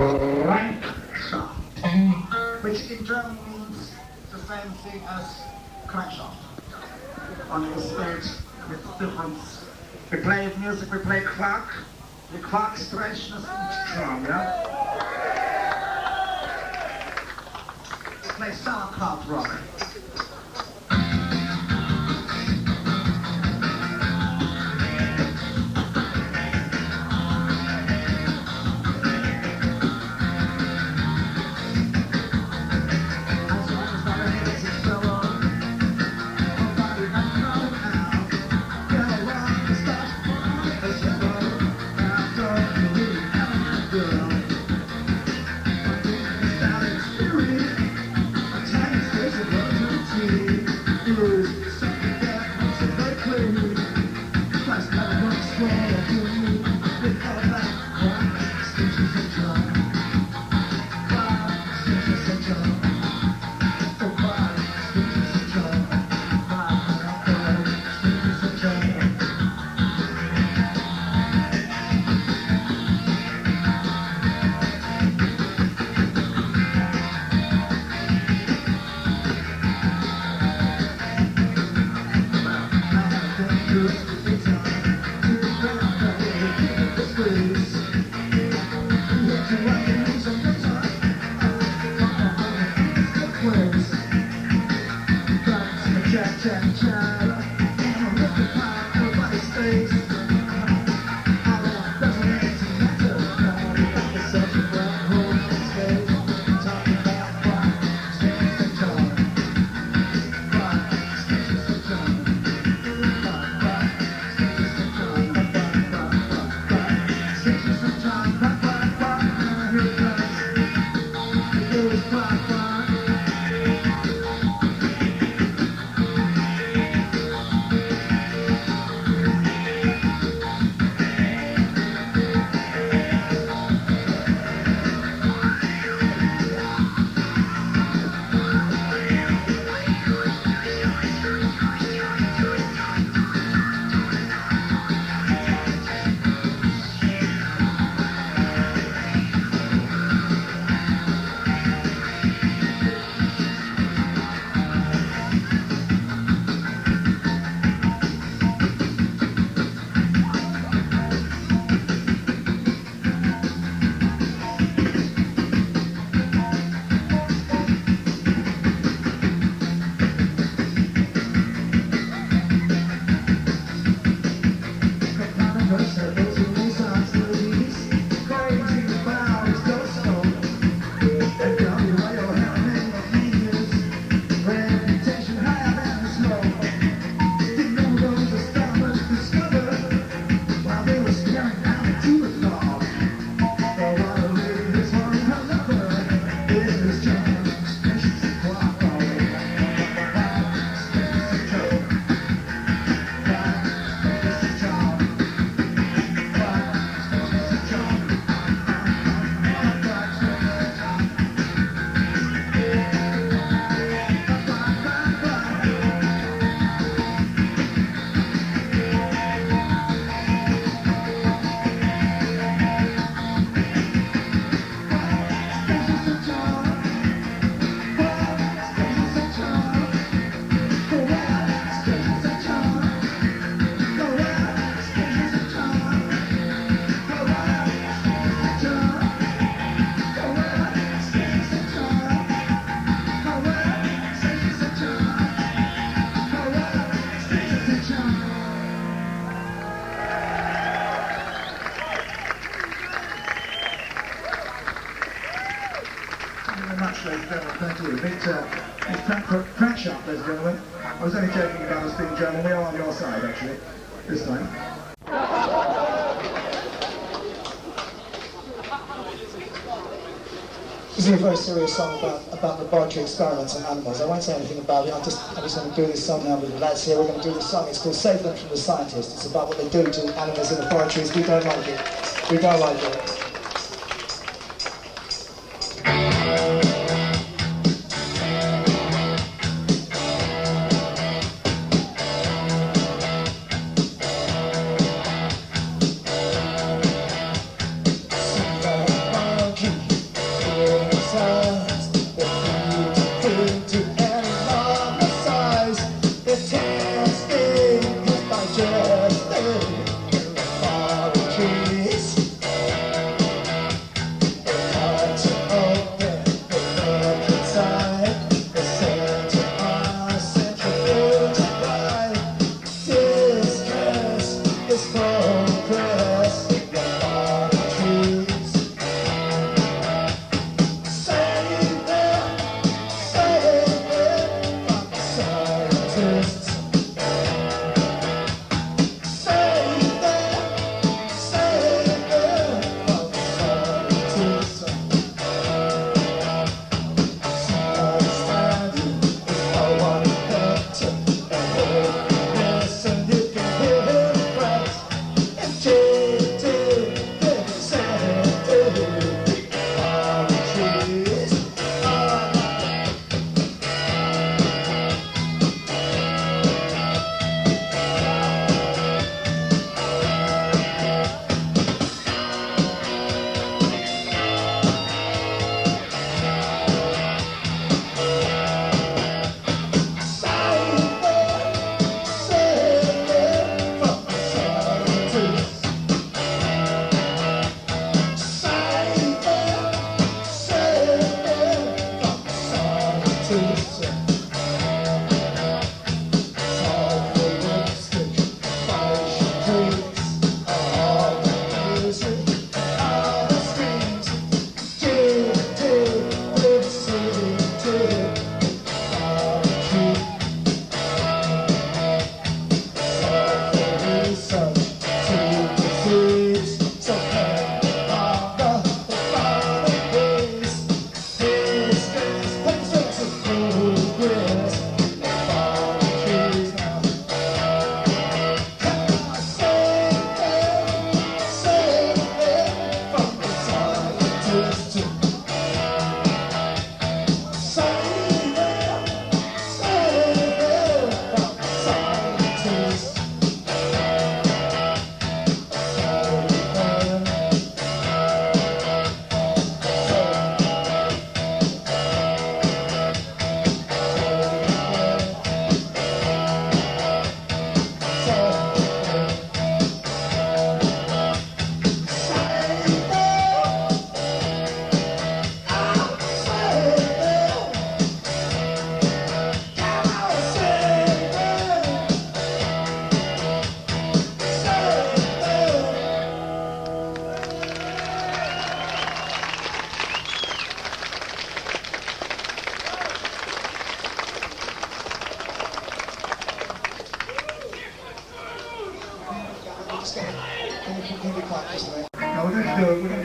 Krankshaft, which in German means the same thing as Krankshaft. Only the stage with difference. We play music, we play Quark. The Quark stretchen is each drum, yeah? We play sauerkraut rock. Thank you. It's Krankshaft, ladies and gentlemen. I was only joking about us being German. We are on your side, actually, this time. This is a very serious song about laboratory experiments on animals. I won't say anything about it. I'm just going to do this song now with the lads here. We're going to do this song. It's called Save Them from the Scientists. It's about what they do to animals in laboratories. We don't like it. We don't like it.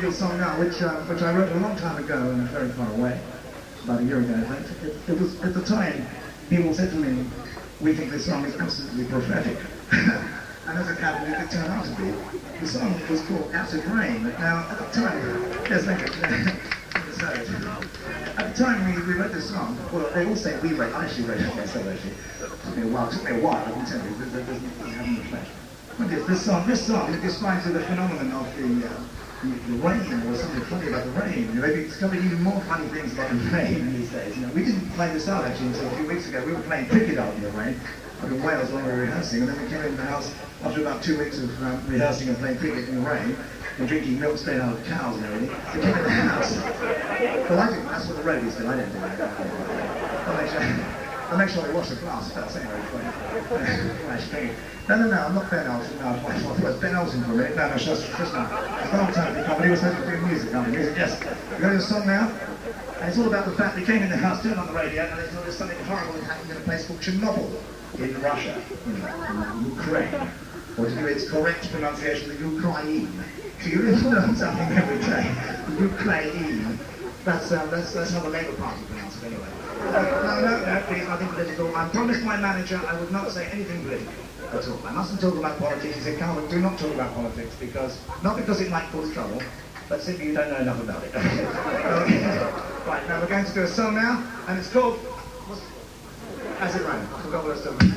do a song now, which I wrote a long time ago and very far away, about a year ago, I think. It was, at the time, people said to me, we think this song is absolutely prophetic. And as a Calvert, it turned out to be. The song was called Acid Rain. Now, at the time, yes, thank you. At the time we wrote this song, well, they all say we wrote, I actually wrote it myself, actually. It took me a while, I can tell you, it doesn't reflect. But this song, it describes the phenomenon of the rain, or something funny about the rain. You know, they've discovered even more funny things about the rain these days. You know, we didn't play this out actually until a few weeks ago. We were playing cricket out in the rain, up in Wales when we were rehearsing, and then we came in the house after about 2 weeks of rehearsing and playing cricket in the rain, and drinking milk straight out of cows and everything. We came in the house. Well, I think that's what the roadies do. I don't do that. I'll make sure they wash the glass first anyway. No, I'm not Ben Olsen. No, I was Ben Olsen for a minute. No, just not. It's an alternative company. We're supposed to do music, yes. We're going to do a song now. And it's all about the fact we came in the house, turned on the radio, and they thought there was something horrible had happened in a place called Chernobyl in Russia, in Ukraine. Or to do its correct pronunciation, the Ukraine. So you really learn something every day. Ukraine. That's how the Labour Party pronounces it anyway. No, please, nothing political. I promised my manager I would not say anything political at all. I mustn't talk about politics. He said, Calvert, do not talk about politics, not because it might cause trouble, but simply you don't know enough about it. Right, now we're going to do a song now, and it's called As It Rain. I forgot what it's doing.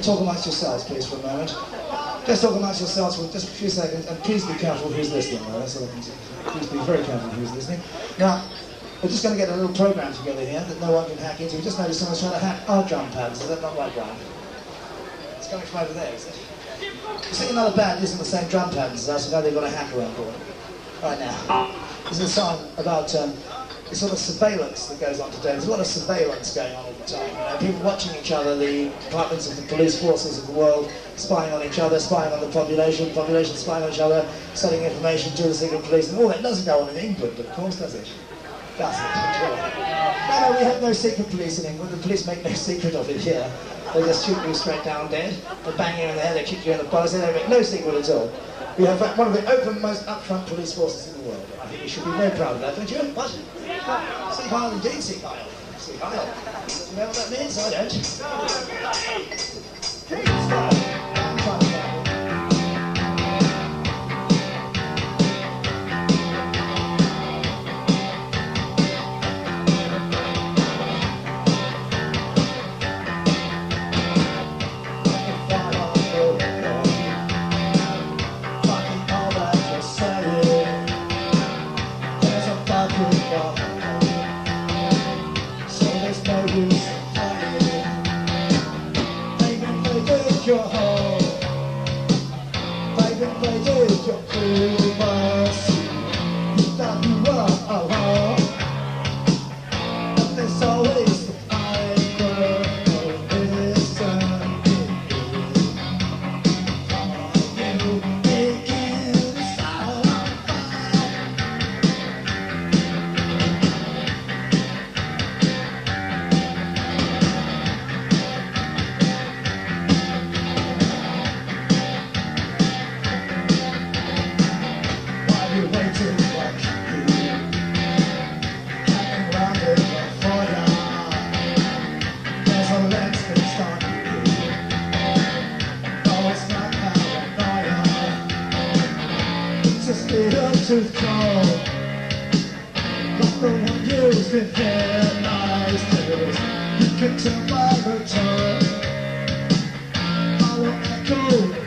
talk amongst yourselves, please, for a moment. Just talk amongst yourselves for just a few seconds, and please be careful who's listening. Though. That's all I can say. Please be very careful who's listening. Now, we're just going to get a little program together here that no one can hack into. We just noticed someone's trying to hack our drum pads. Is that not right, Brian? It's coming from over there, is it? You see another band using the same drum pads as us, so now they've got a hacker on board. Right now. This is a song about the sort of surveillance that goes on today. There's a lot of surveillance going on all the time. You know, people watching each other, the departments of the police forces of the world spying on each other, spying on the population spying on each other, selling information to the secret police, and all that doesn't go on in England, of course, does it? Does it? No, we have no secret police in England. The police make no secret of it here. They just shoot you straight down dead. They bang you in the head, they kick you in the balls, they make no secret at all. We have one of the open, most upfront police forces in the world. I think we should be very proud of that, don't you? What? Sea Kyle indeed, Sea Kyle. Sea Kyle. You know what that means? I don't. Tooth comb, like the one used in Headlights Tales. You can tell by the tone I will echo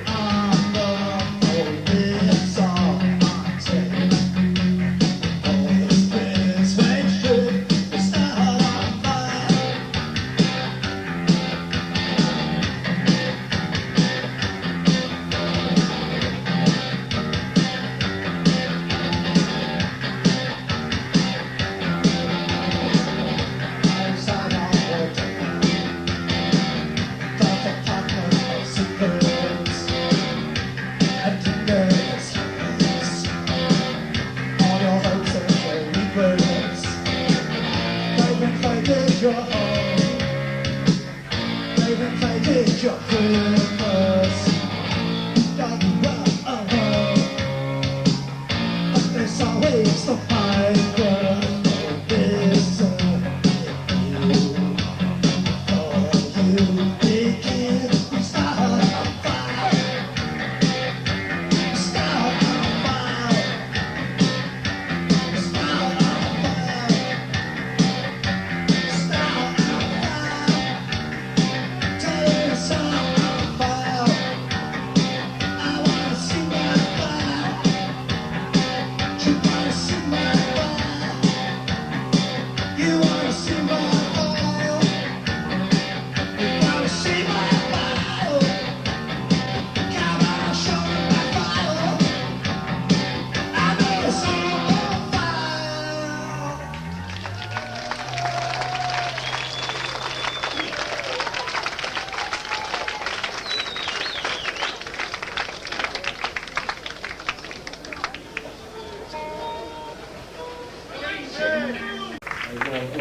on the open song I take. All this British friendship is out on fire.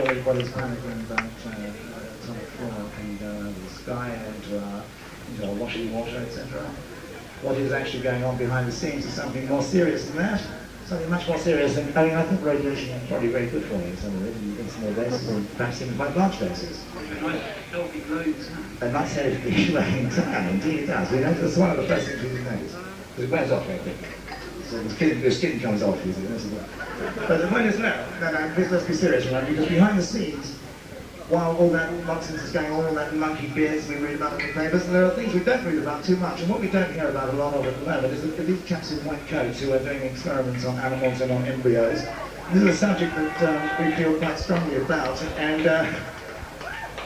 Everybody's panicking about atomic clock and the sky and into our washing water, etc. What is actually going on behind the scenes is something more serious than that. Something much more serious than, I think radiation is probably very good for you in some of it, in small doses, or perhaps in quite large doses. A nice healthy glowing tan, indeed it does. That's one of the first things we notice. Because it wears off very quickly. So the skin comes off, you see. But the point is, no, let's be serious, right? Because behind the scenes, while all that nonsense is going on, all that monkey business we read about in the papers, there are things we don't read about too much, and what we don't hear about a lot of at the moment is that these chaps in white coats who are doing experiments on animals and on embryos. This is a subject that we feel quite strongly about, and I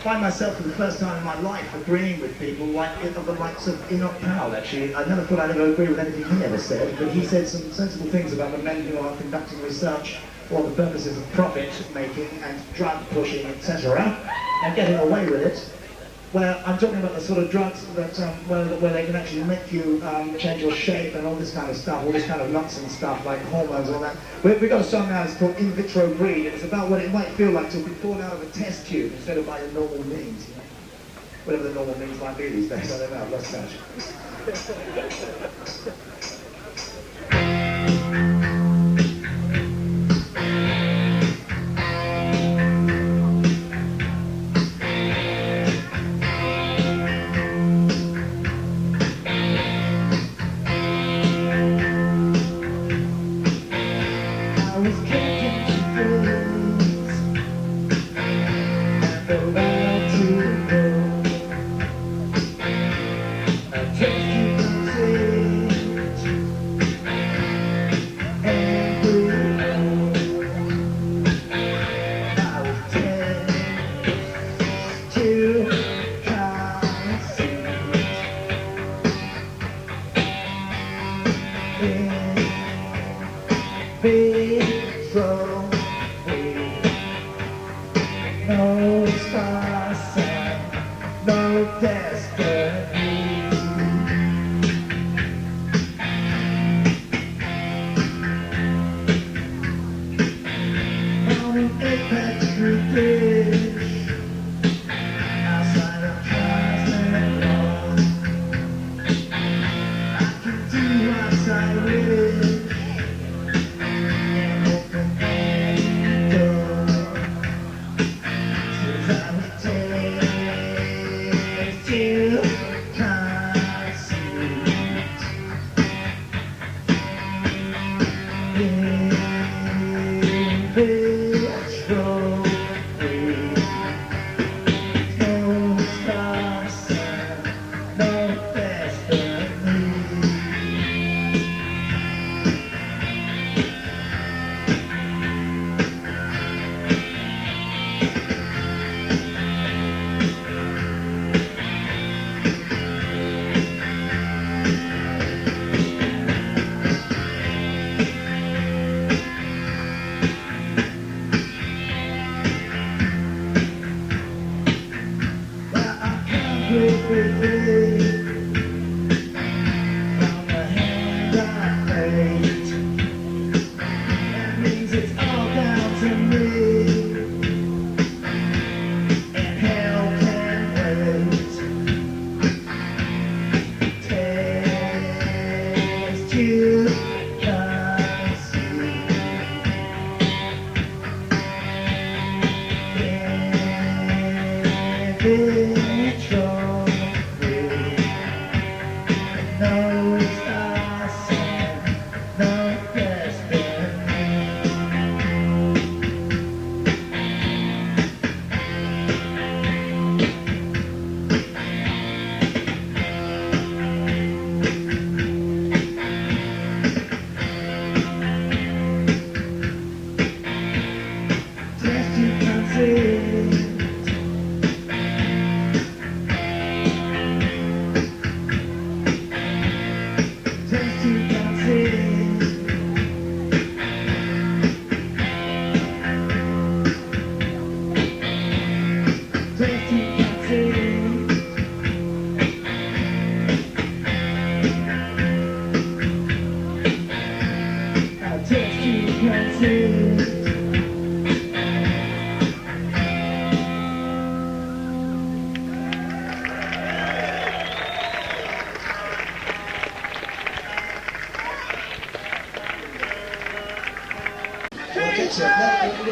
find myself for the first time in my life agreeing with people like of the likes of Enoch Powell, actually. I never thought I'd ever agree with anything he ever said, but he said some sensible things about the men who are conducting research for the purposes of profit making and drug pushing, etc., and getting away with it. Where I'm talking about the sort of drugs that where they can actually make you change your shape and all this kind of stuff, all this kind of nonsense stuff like hormones and all that. We've got a song now that's called In Vitro Breed, and it's about what it might feel like to be born out of a test tube instead of by the normal means. You know? Whatever the normal means might be these days, I don't know, I've lost touch. No star sign, no destiny. On an apex dish, outside of Cosmic Hall, I can do what I wish.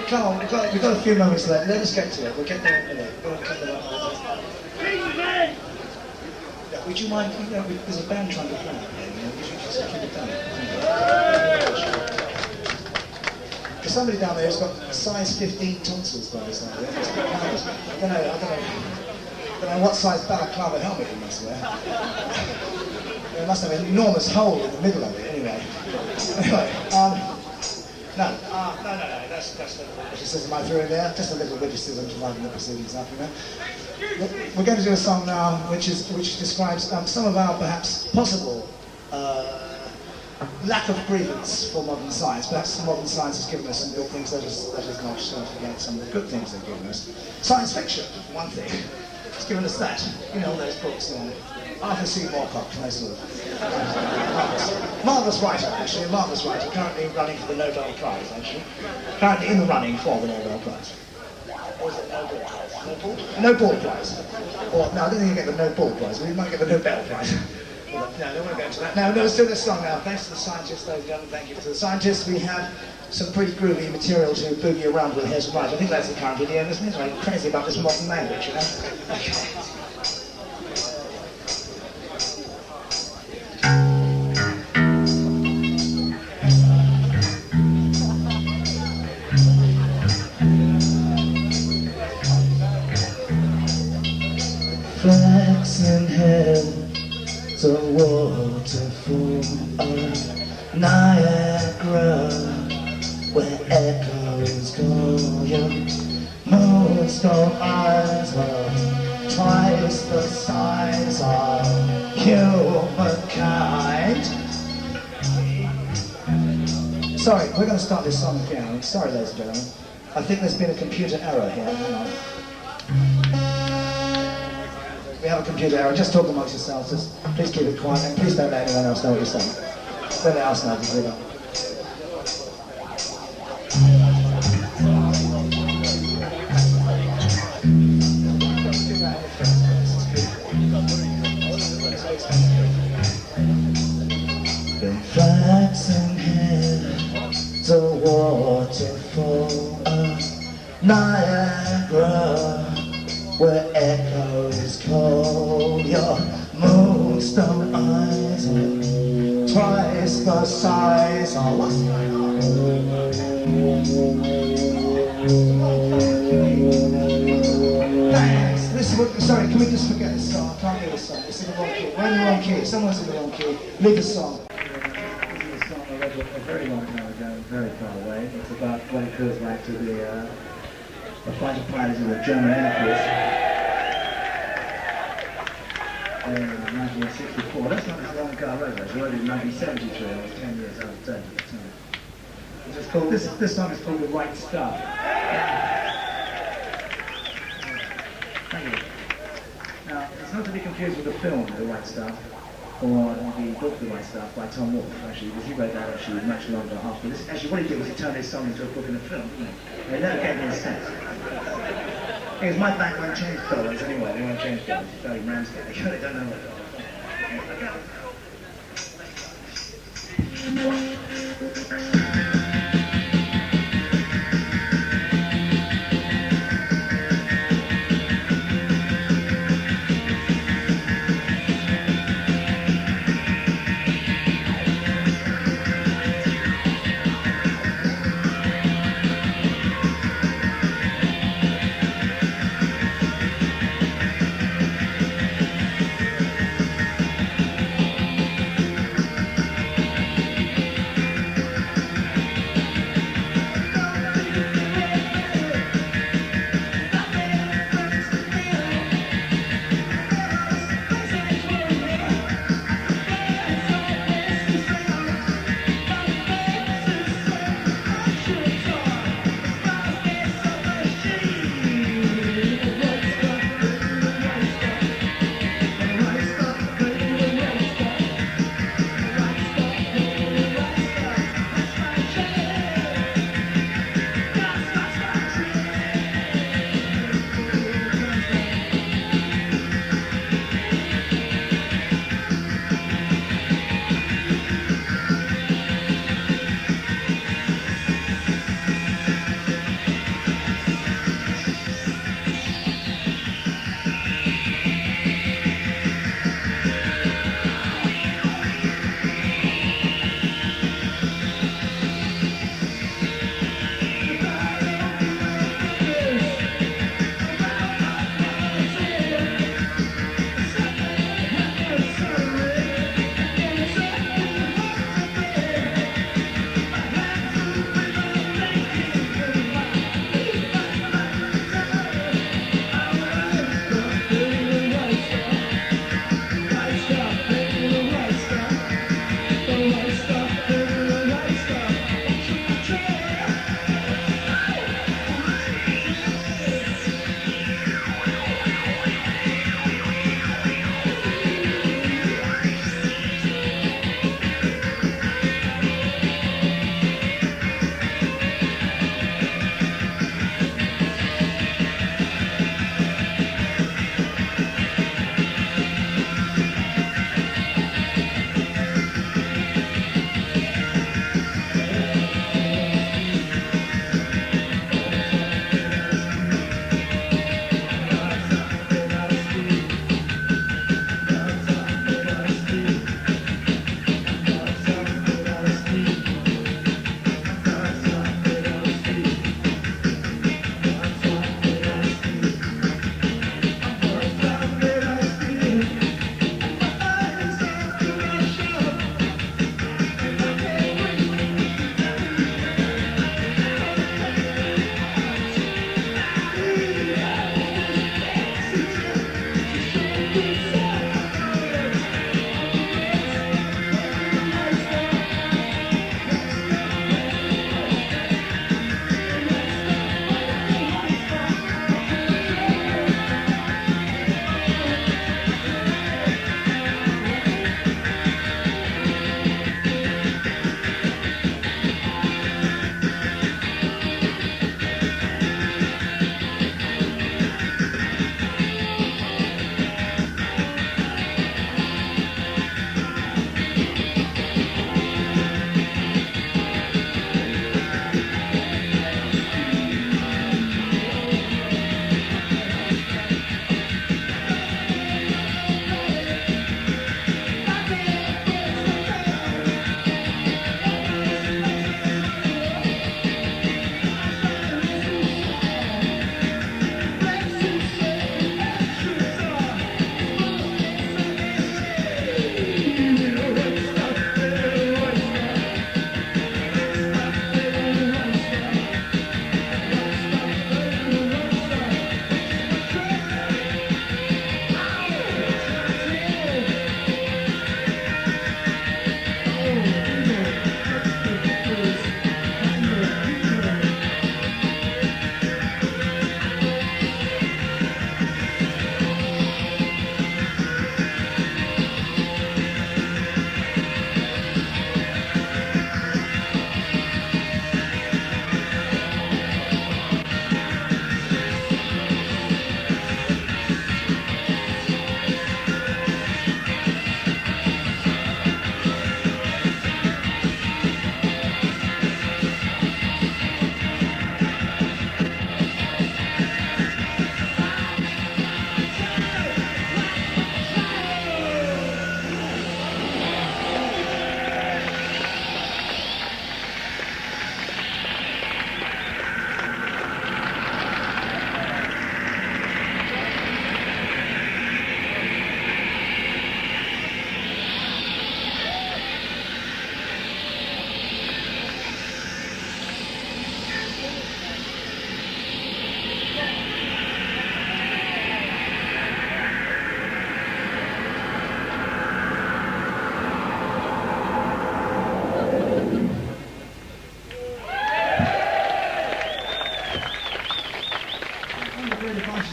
Come on, we've got a few moments left. Let us get to it. We'll get there in a minute. Yeah, would you mind? You know, there's a band trying to play. Would you just keep it down? There's somebody down there who's got size 15 tonsils by this idea. I don't know what size balaclava helmet he must wear. There must have an enormous hole in the middle of it, anyway. Anyway, no, that's the witticism I threw in there. Just a little witticism to liven the proceedings up, you know. We're going to do a song now which describes some of our perhaps possible lack of grievance for modern science. Perhaps modern science has given us some good things, that is not to forget some of the good things they've given us. Science fiction, one thing, it's given us that. You know, those books, Arthur C. Moorcock, those sort of marvellous writer, actually, a marvellous writer, currently running for the Nobel Prize, actually. Currently in the running for the Nobel Prize. Or is it Nobel Prize? Nobel Prize. Or, no, I don't think you get the Nobel Prize, we might get the Nobel Prize. No, I don't want to go into that. No, let's do this song now. Thanks to the scientists, ladies and gentlemen, thank you to the scientists. We have some pretty groovy material to boogie around with here tonight. I think that's the current video, isn't it? I'm crazy about this modern language, you know? Okay. Flaxen head, the waterfall of Niagara, where echoes go. Your moonstone eyes are twice the size of humankind. Sorry, we're going to start this song again. Sorry, ladies and gentlemen. I think there's been a computer error here. Hang on. We have a computer error. Just talk amongst yourselves. Just please keep it quiet and please don't let anyone else know what you're saying. Don't let us know if you don't. Flaxen hair, the waterfall of Niagara, where echoes call. Your moonstone eyes are twice the size of Thanks. This is what, sorry, can we just forget this song? I can't hear this song. It's in the wrong key. We're in the wrong key. Someone's in the wrong key. Leave the song. This is a song I wrote a very long time ago, very far away. It's about what it feels like to be a fighter pilot in the German Air Force. In 1964. That's not as long ago I wrote that. I wrote it in 1973. I was 10 years out of date at the time. It's just called, this song is called The Right Stuff. Thank you. Now, it's not to be confused with the film The Right Stuff, or the book The Right Stuff by Tom Wolfe, actually, because he wrote that actually much longer after this. Actually, what he did was he turned his song into a book and a film, didn't he? They never gave me a sense. Because my background changed colours anyway, they won't change colours. It's very Ramsgate, they don't know what.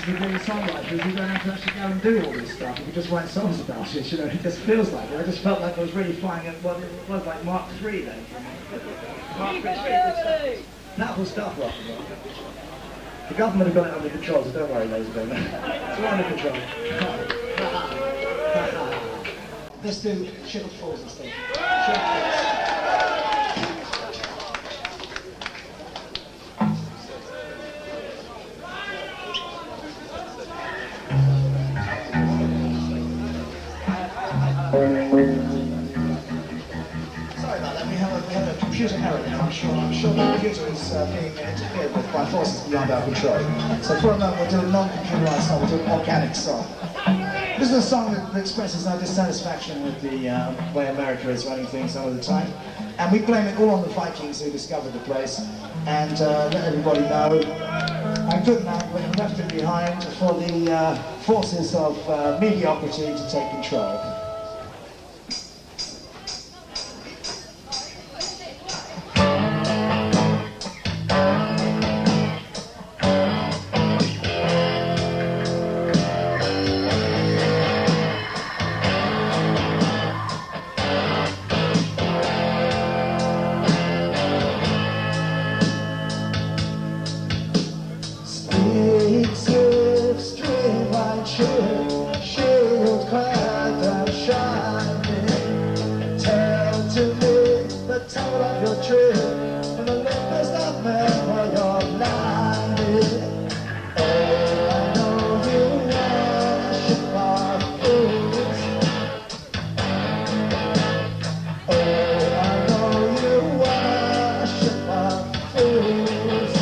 with being songwriters, you don't have to actually go and do all this stuff. You can just write songs about it, you know, it just feels like it. I just felt like I was really flying at what it was like Mark III then. Mark III, that was stuff, rock and roll. The government have got it under control, so don't worry, ladies and gentlemen. It's all under control. Let's do Shivered Falls instead. Shivered Falls. Sorry about that, we have a computer error now. I'm sure the computer is being interfered with by forces beyond our control. So for a moment we'll do a non-computerized song, we'll do an organic song. This is a song that expresses our dissatisfaction with the way America is running things some of the time. And we blame it all on the Vikings who discovered the place. And let everybody know how good now we left it behind for the forces of mediocrity to take control. Shield clad and shining, tell to me the tale of your trip, and the limbers that made where you're landing. Oh, I know you are a ship of fools. Oh, I know you are a ship of fools.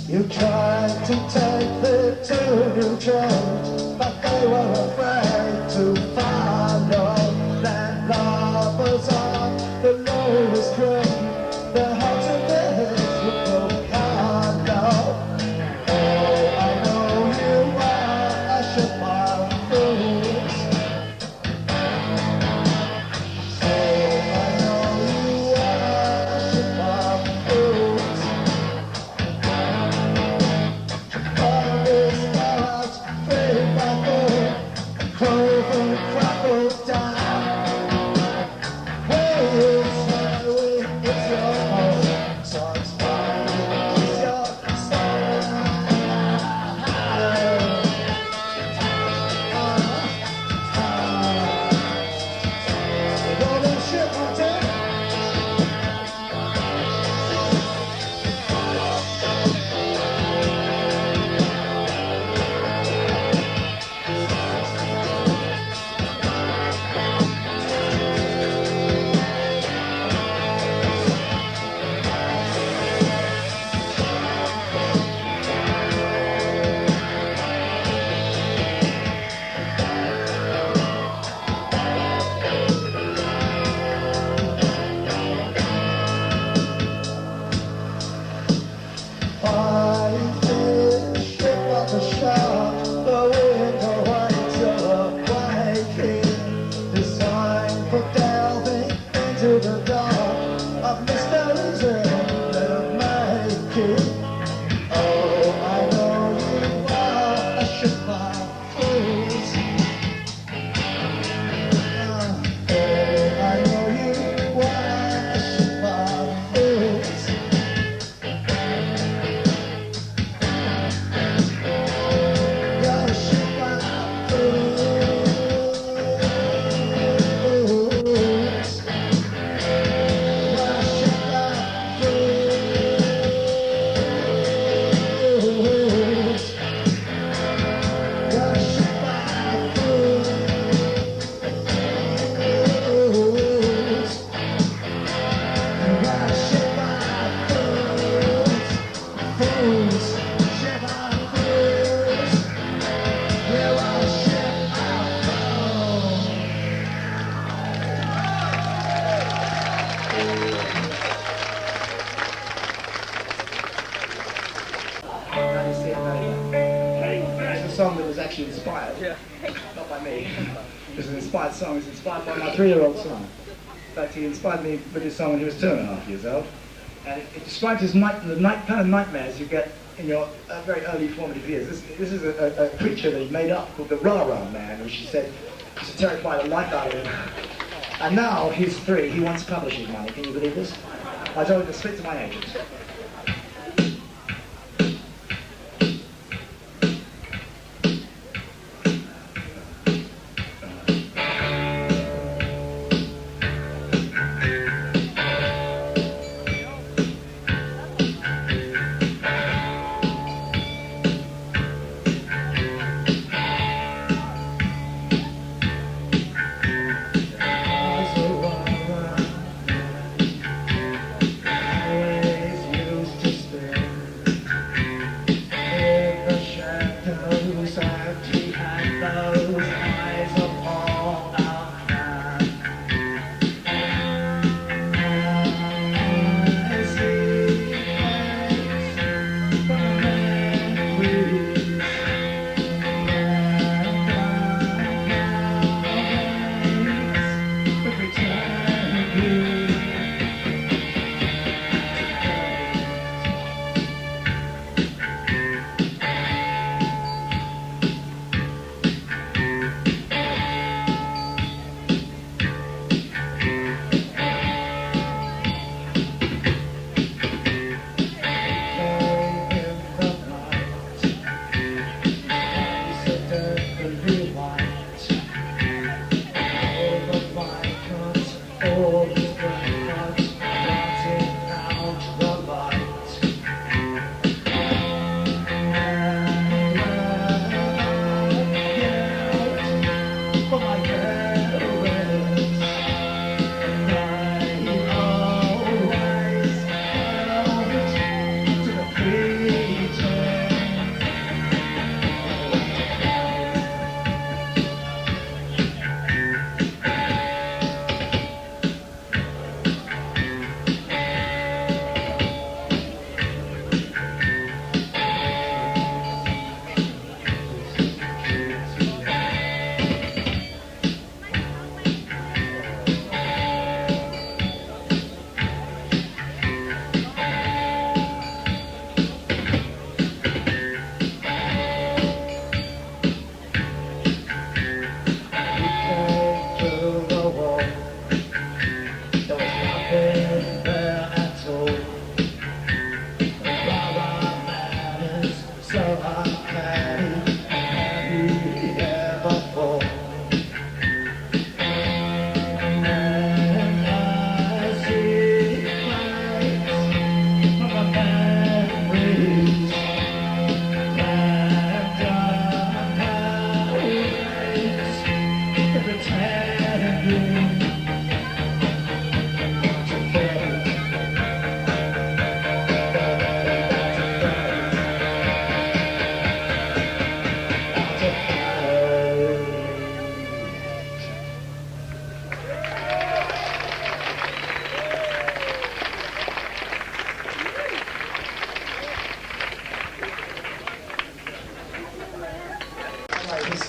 You tried to take the to New Church, but they were afraid to follow. That love was on the lowest grade, their hearts and their heads would go hollow. Oh, I know you are a ship of fools. Oh, I know you are a ship of fools. actually inspired, not by me. It's an inspired song. It's inspired by my 3-year-old son. In fact, he inspired me with this song when he was 2.5 years old. And it describes his the kind of nightmares you get in your very early formative years. This is a creature that he made up called the Rah-Rah Man, which he said used to terrify the life out of him. And now he's 3, he wants publishing money. Can you believe this? I told him to speak to my agent.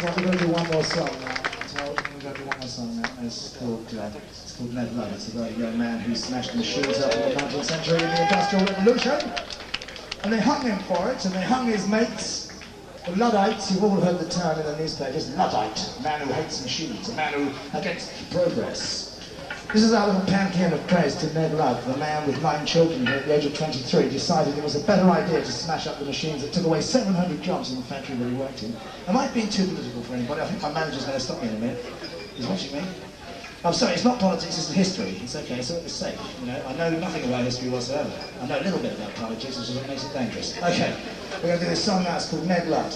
We're going to do one more song now. So we're going to do one more song now. It's called Ned Love. It's about a young man who smashed machines up in the 19th century in the Industrial Revolution. And they hung him for it, and they hung his mates, the Luddites. You've all heard the term in the newspapers, Luddite, a man who hates machines, a man who against progress. This is our little pantheon of praise to Ned Ludd, the man with 9 children who at the age of 23 decided it was a better idea to smash up the machines that took away 700 jobs in the factory that he worked in. Am I being too political for anybody? I think my manager's going to stop me in a minute. He's watching me. I'm sorry, it's not politics, it's history. It's okay, it's safe. You know, I know nothing about history whatsoever. I know a little bit about politics, which is what makes it dangerous. Okay, we're going to do this song now. It's called Ned Ludd.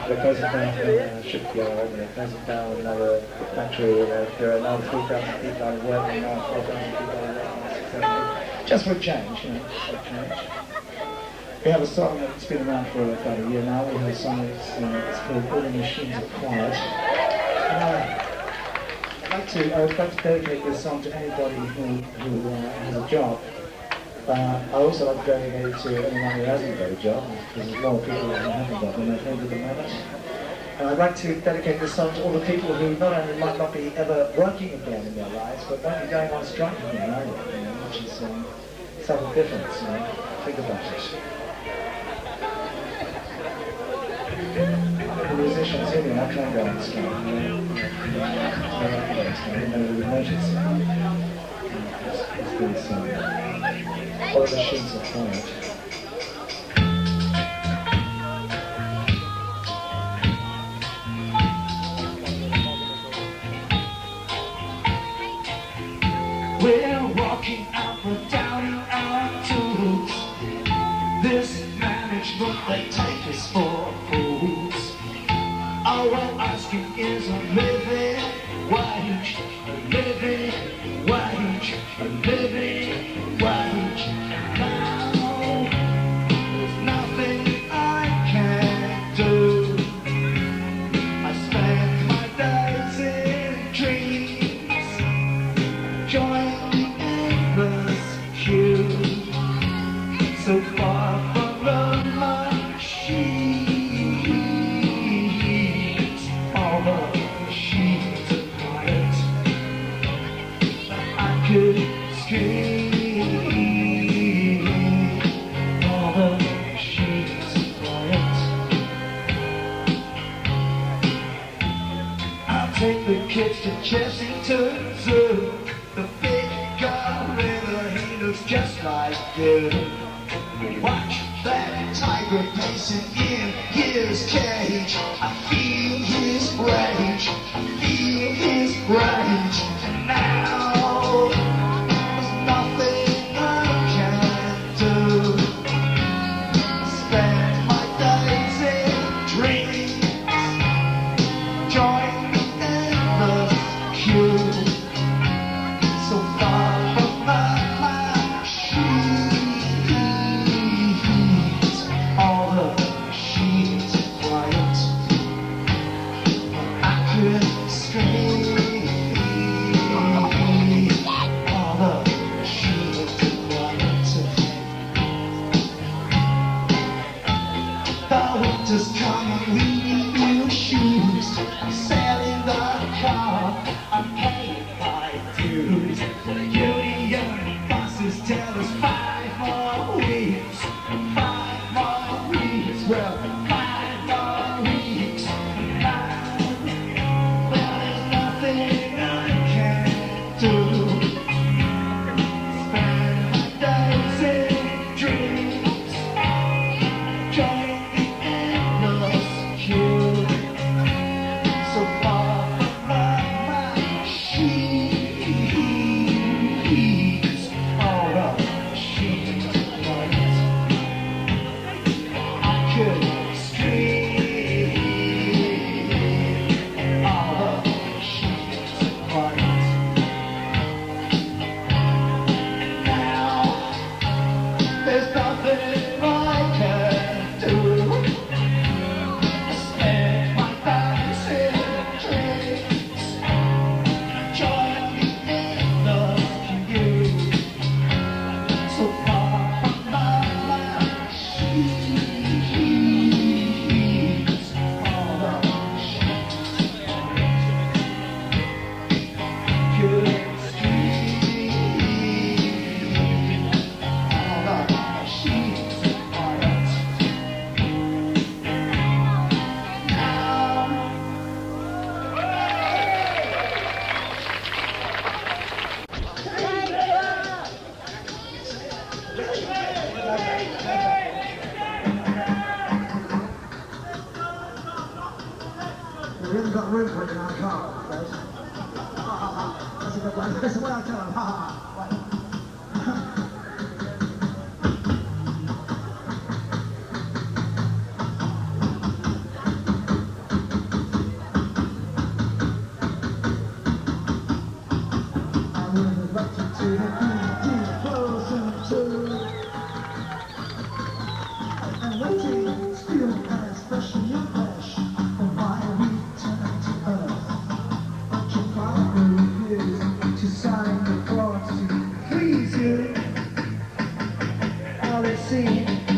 They're closing down a shipyard, they're closing down another factory, there are another 3,000 people out of work, and now 4,000 people out of work, just for a change, you know, just for a change. We have a song that's been around for about a year now. We have a song that's called All the Machines Are Quiet. And I would like to dedicate this song to anybody who has a job. I also like to dedicate it to anyone who hasn't got a job, because there's a lot of people who haven't got one, I think, at the moment. And I'd like to dedicate this song to all the people who not only might not be ever working again in their lives, but won't be going on strike again either, you know, which is something different, you know. Think about it. The musicians here, I try and go on strike, you know. There was an emergency. Let's do this song. All the machines are quiet. We're walking up and down our tools. This management, they take us for fools. All we're asking is a living wage, a living wage, a living wage. Now, there's nothing I can do. I spend my days in dreams, join the endless queue, so far from the machines. All the machines are quiet. I could scream. All the machines are quiet. I'll take the kids to Chessington Zoo. The big gorilla, he looks just like you. Watch that tiger pacing in his cage. I feel his rage, I feel his rage. And now, there's nothing I can do. Spend my days in dreams, join the endless queue, so far from the machines. All the machines are quiet. I could scream. All the machines are quiet. The winter's coming, we need new shoes. I'm selling the car, I'm paying my dues. The union bosses tell us 5 more weeks. 5 more weeks, well, 5 more weeks. Now, got room for it in our car, I'm afraid. That's a good one. That's what I'll tell them.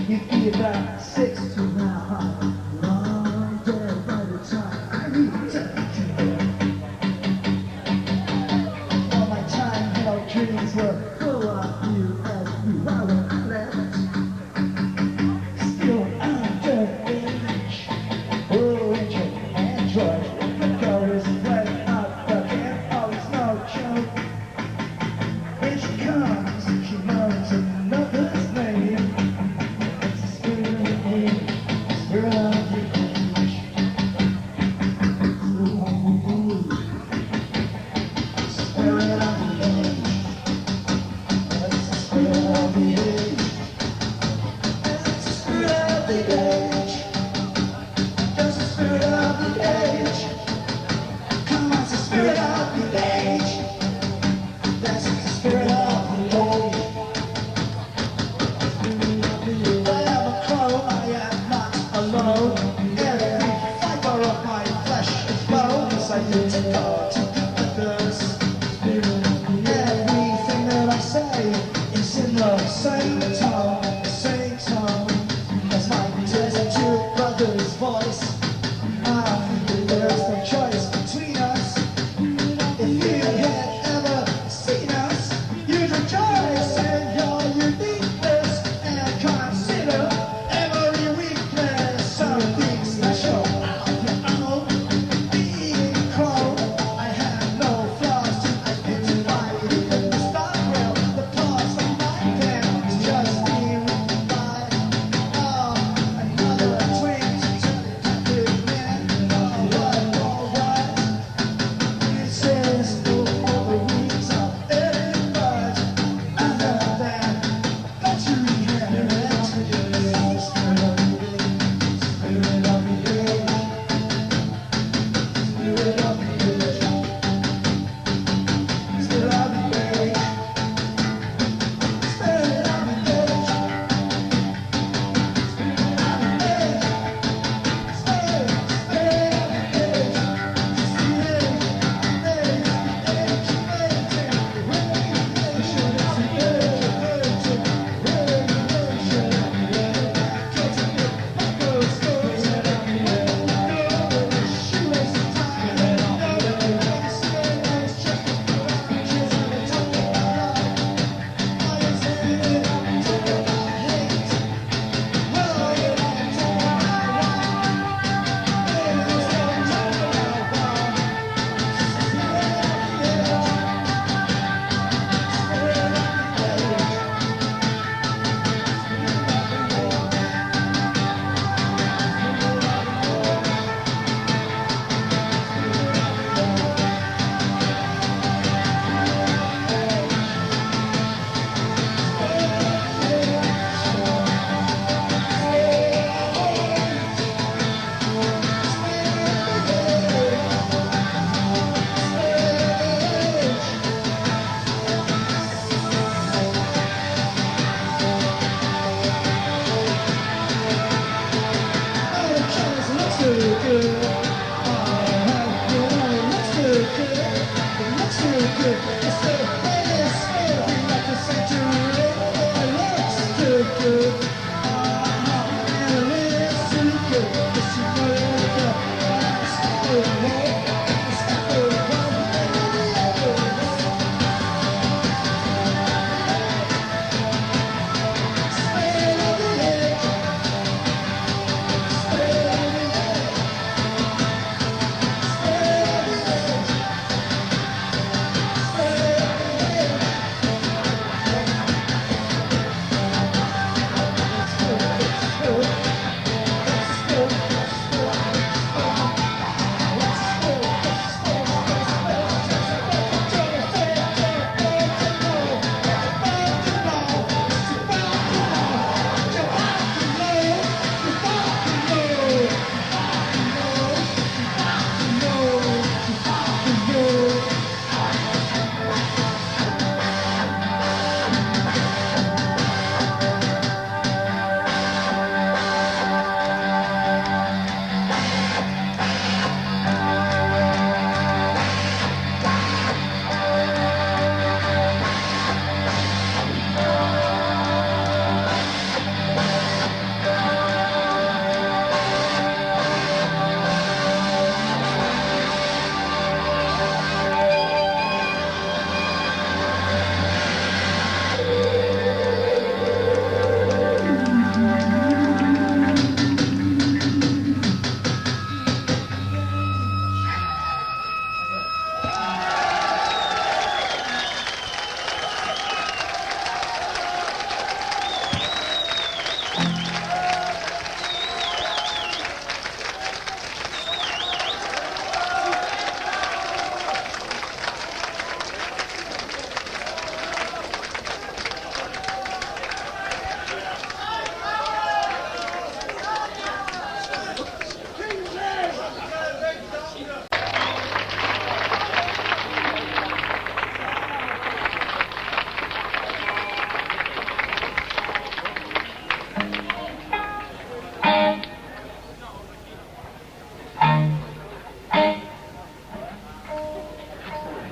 You'd be about 6 to now. Long dead by the time I return to her. All my time held dreams were full of you as we were left. Still underage. Oh, angel, android. The chorus way up again. Oh, it's no joke. When she comes, she knows another's name. Everything that I say is in the same tone as my destitute brother's voice. I think there's no choice between us. If you had ever seen us, you'd rejoice in your uniqueness and consider every weakness something special of your own. Being cold, I had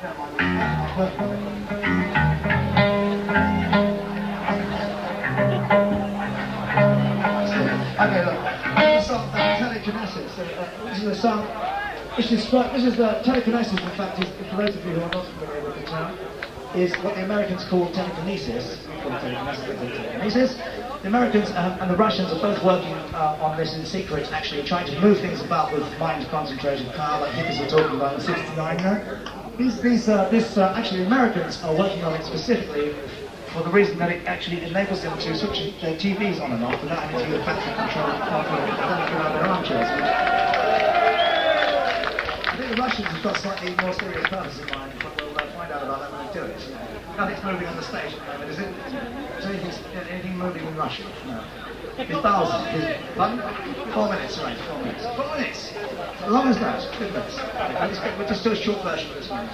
Okay, look. This is a song, Telekinesis. This is a song. This is the telekinesis. In fact, is, for those of you who are not familiar with the term, is what the Americans call telekinesis. Telekinesis. The Americans and the Russians are both working on this in secret, actually trying to move things about with mind-concentrated power, like hippies were talking about in '69. Actually, the Americans are working on it specifically for the reason that it actually enables them to switch their TVs on and off without having to use a battery control out of their armchairs. I think the Russians have got slightly more serious purpose in mind, but we'll find out about that when they do it. Nothing's moving on the stage at the moment, is it? Is anything moving in Russia? No. His bowels, pardon? 4 minutes, right, 4 minutes. 4 minutes! As long as that, good minutes. We'll just do a short version of this one.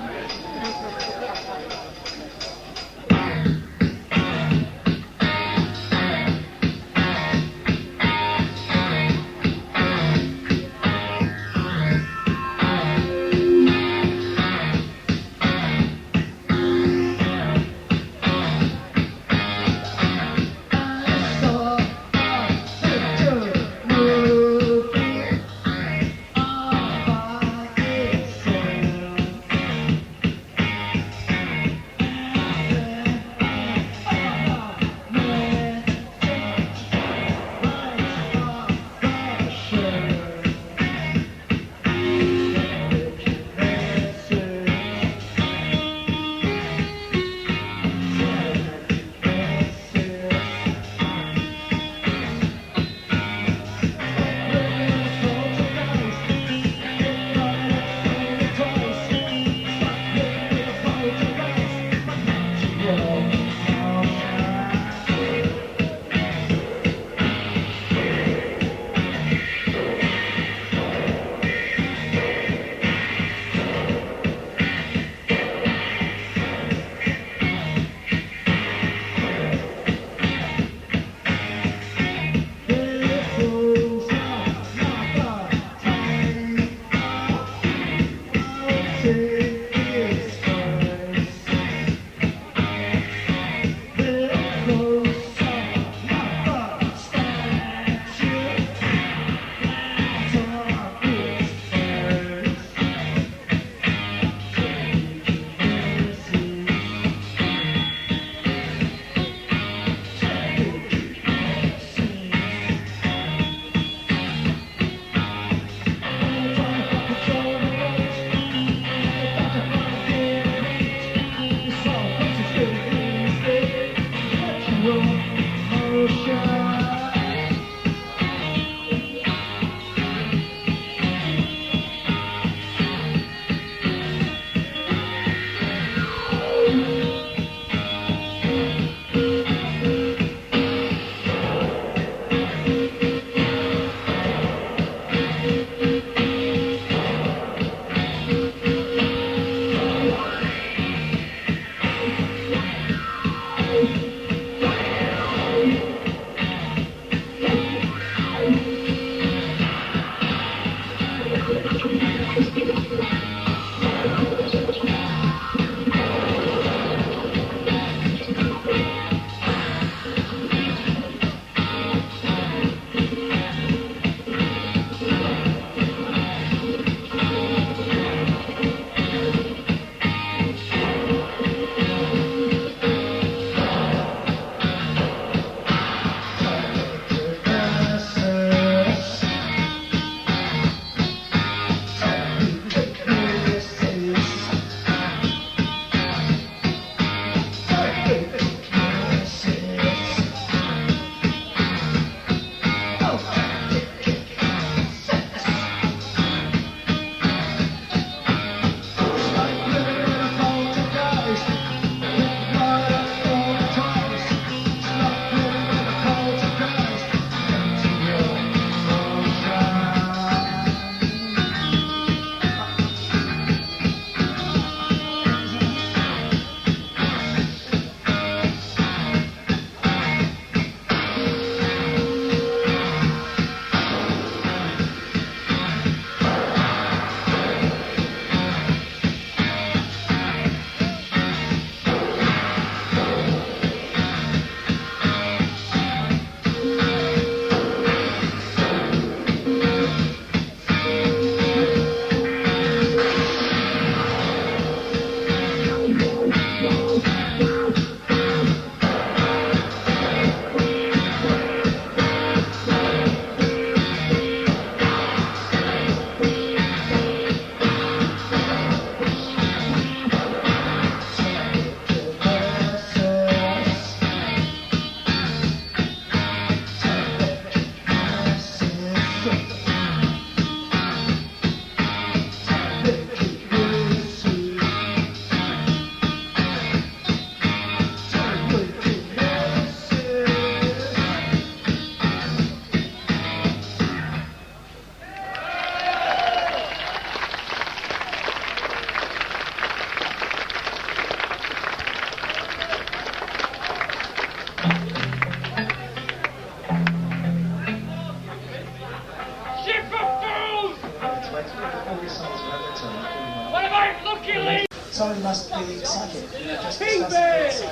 Somebody must be psychic. Just discussing.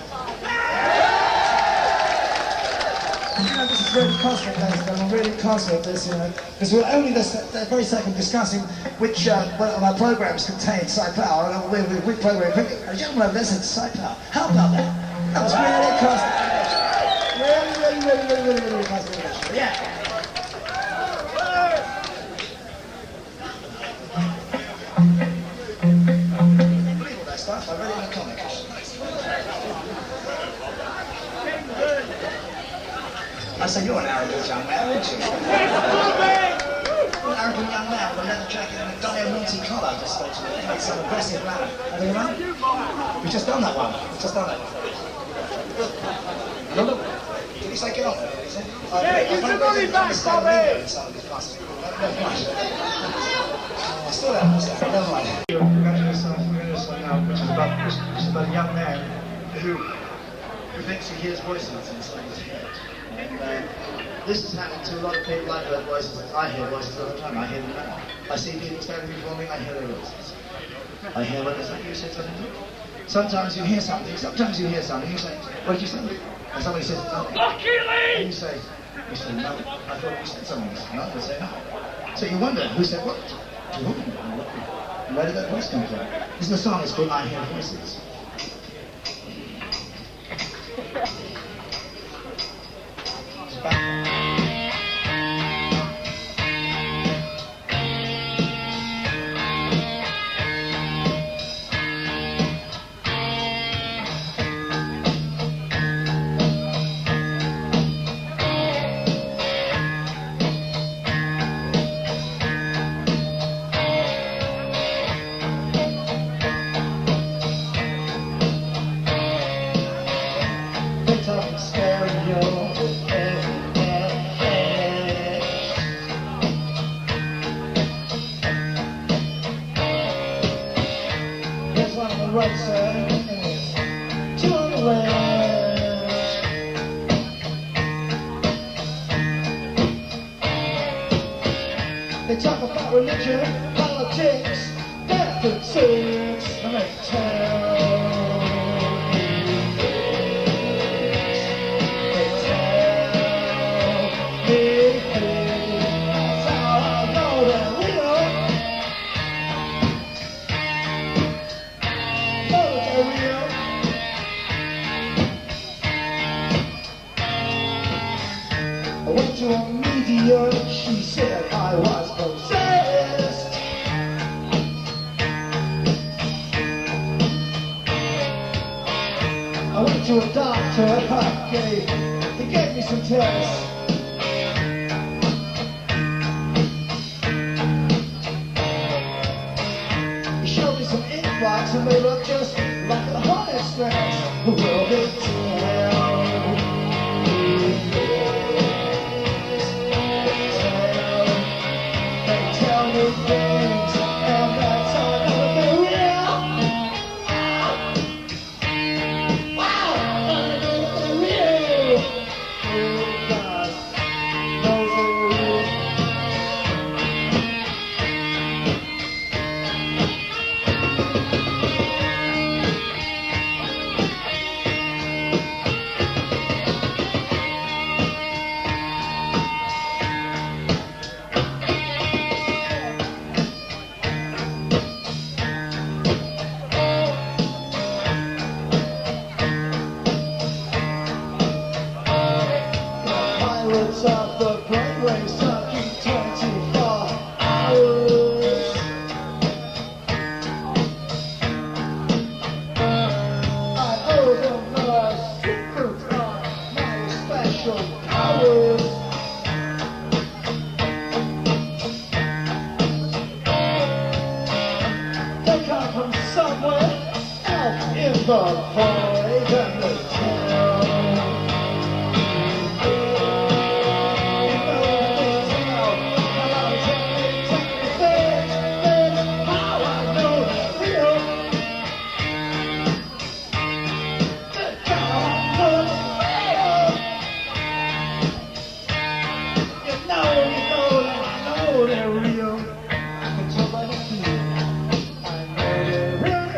You know, this is really cosmic, ladies and gentlemen, really cosmic, this, you know, because we're only this very second discussing which one of our programs contains Psy Power, and we program a gentleman over there said Psy Power. How about that? That was really cosmic. Yeah. Stuff, I read it in a comic. I said, you're an arrogant young man, aren't you? An arrogant young man with a leather jacket and a diamante collar, just like some aggressive lad. Have you run? We've just done that one. Another one. Did he say get on? Yeah, you can only back, Bobby! I still don't understand. Never mind. We're going to do something now, which is about a young man who thinks he hears voices inside his head. And this has happened to a lot of people. I've heard voices. I hear voices all the time. I hear them now. I see people standing before me. I hear their voices. I hear when it's like you said something. Sometimes you hear something. You say, what did you say? And somebody says, no. And you say, no. I thought you said something. No, they say no. So you wonder who said what. To whom? And where did that voice come from? This is the song, it's called I Hear Voices. They talk about religion, politics, death and sex, and they tell me things. That's how I know they're real. Know that they're real. I went to a medium, she said I was possessed. I went to a doctor, he gave me some tests. He showed me some ink blots and they look just like a hornet's nest. The world is things, and that's all they're real. Wow, they're real. Oh God, those are real. Pirates of the brainwaves talking 24 hours. I owe them the secret of my special powers. They come from somewhere out in the void and they tell. They're real. I can tell by the feel. I know they're real.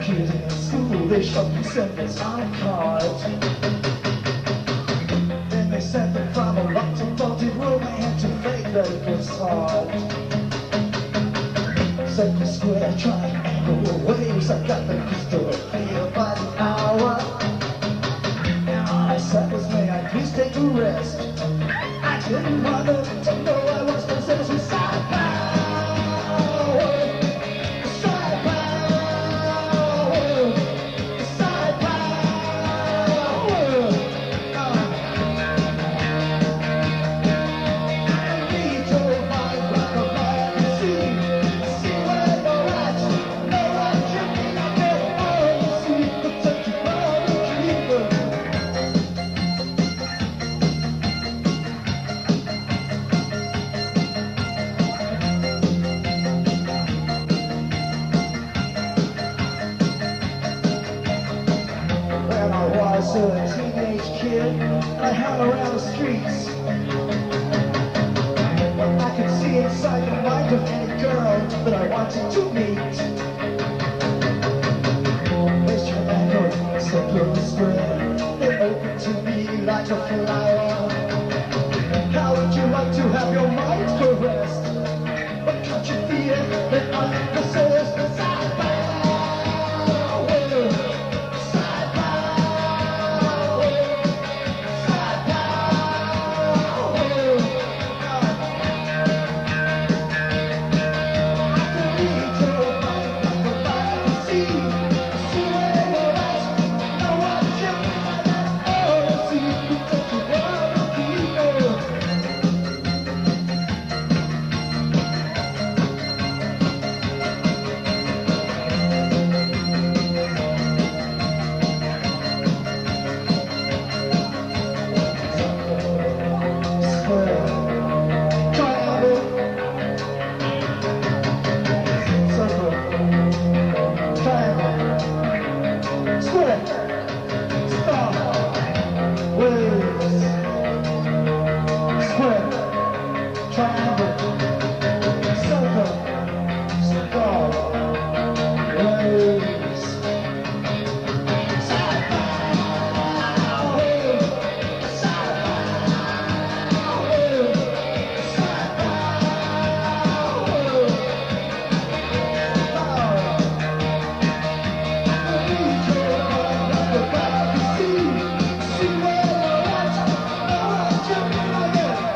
kids in school, they showed me symbols on cards. Then they sent them from a locked and bolted room. I had to fake that it was hard. Circle, square, triangle, waves. I got the crystal clear by the hour. And all I said was, may I please take a rest? I didn't bother to know I was possessed with side power. Side power. Side power. I need your mind like a lion to see where you're at. Know what you mean, I get all you see, protect you from the keeper. When I was a teenage kid, I hung around the streets. I could see inside the mind of any girl that I wanted to meet. Raise your hand or step your square. They open to me like a flower. How would you like to have your mind caressed? But can't you feel that I'm possessed with side power? Side power. Side power. I can read your mind like a lion to see where you're at. Know what you mean, I got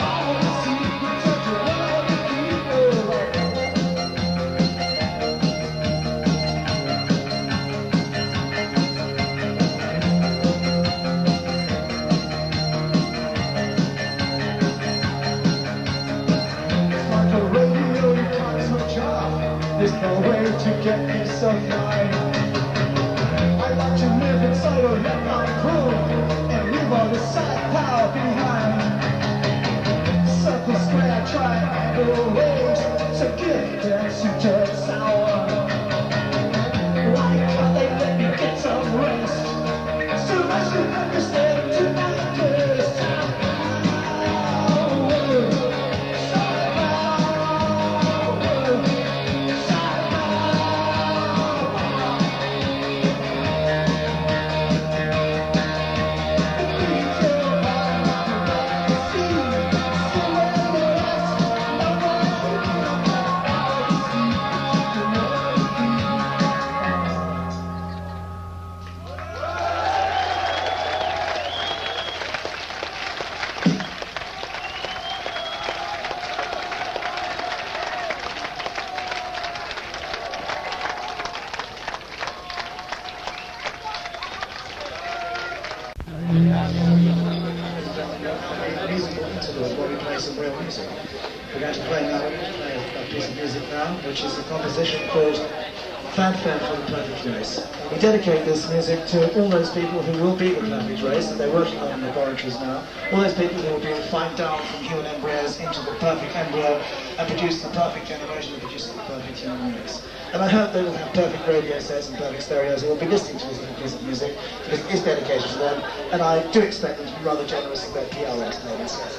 all I see, protect you from the keeper. There's no way to get me so high. I like to live inside a hip-hop crew and leave all the side power behind. Circle, square, triangle, waves, so give dance to just sour. Why can't they let me get some rest? So I should understand tonight. Some real music. We're going to play now a piece of music now, which is a composition called Fanfare for the Perfect Race. We dedicate this music to all those people who will be the perfect race that they're working on in the laboratories now. All those people who will be able to find down from human embryos into the perfect embryo and produce the perfect generation that produces the perfect human race. And I hope they will have perfect radio sets and perfect stereos who will be listening to this piece of music because it is dedicated to them, and I do expect them to be rather generous in their PR payments.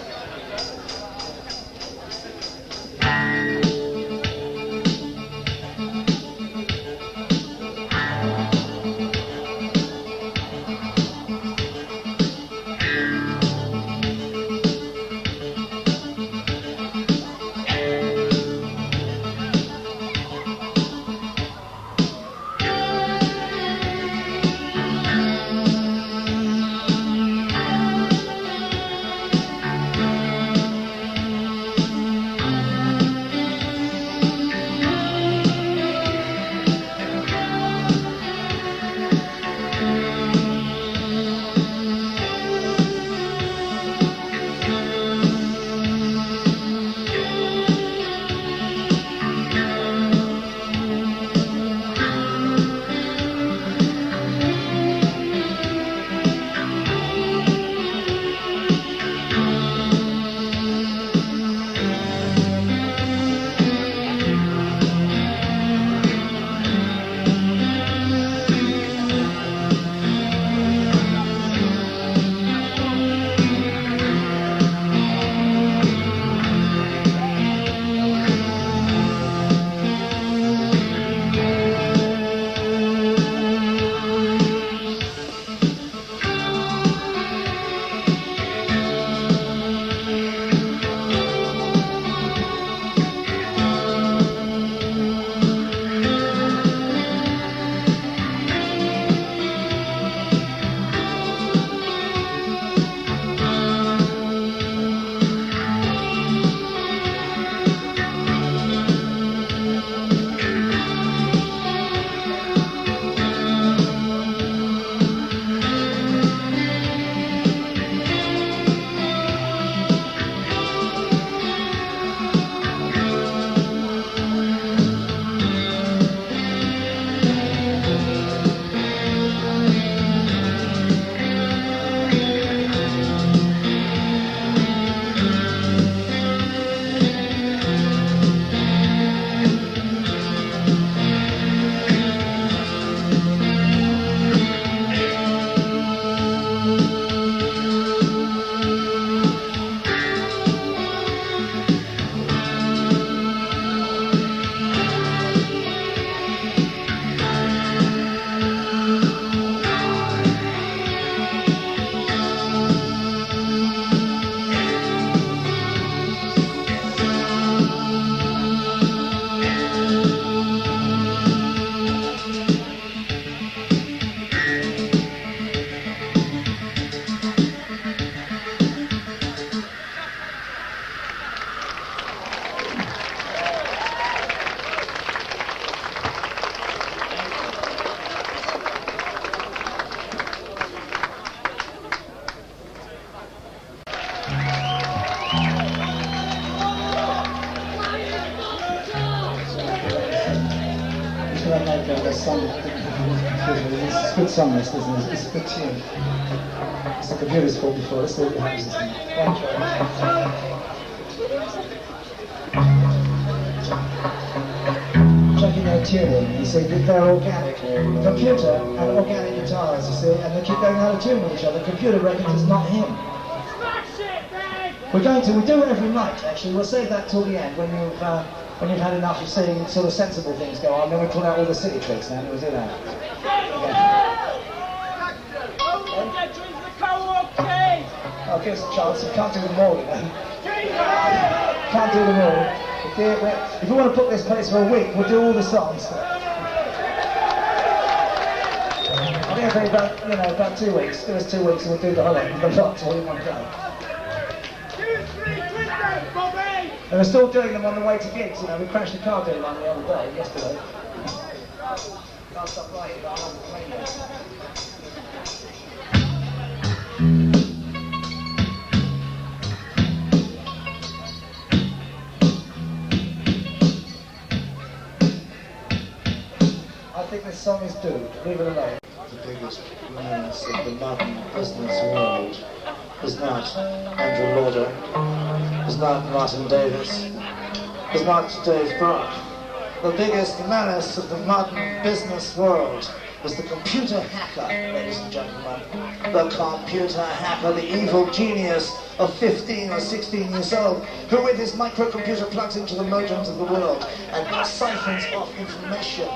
It's a good song, this, isn't it? It's a good tune. It's the computer's fault before. Let's see what happens this time. Thank you. Checking their tuning, you see, they're organic. Computer and organic guitars, you see, and they keep going out of tune with each other. The computer reckons it's not him. We do it every night, actually. We'll save that till the end, when you've had enough of seeing sort of sensible things go on, then we pull out all the silly tricks now, and we'll do that. Okay. I'll give us a chance. We can't do them all, you know. Can't do them all. If we want to put this place for a week, we'll do all the songs. I think it'll be about 2 weeks. Give us 2 weeks and we'll do the whole lot, the lot all in one go. And we're still doing them on the way to gigs, you know. We crashed a car doing one the other day, yesterday. Can't stop writing, but I'm on the plane now. I think this song is due. Leave it alone. The biggest menace of the modern business world is not Andrew Lauder, is not Martin Davis, is not Dave Brock. The biggest menace of the modern business world is the computer hacker, ladies and gentlemen. The computer hacker, the evil genius of 15 or 16 years old, who with his microcomputer plugs into the modems of the world and siphons off information,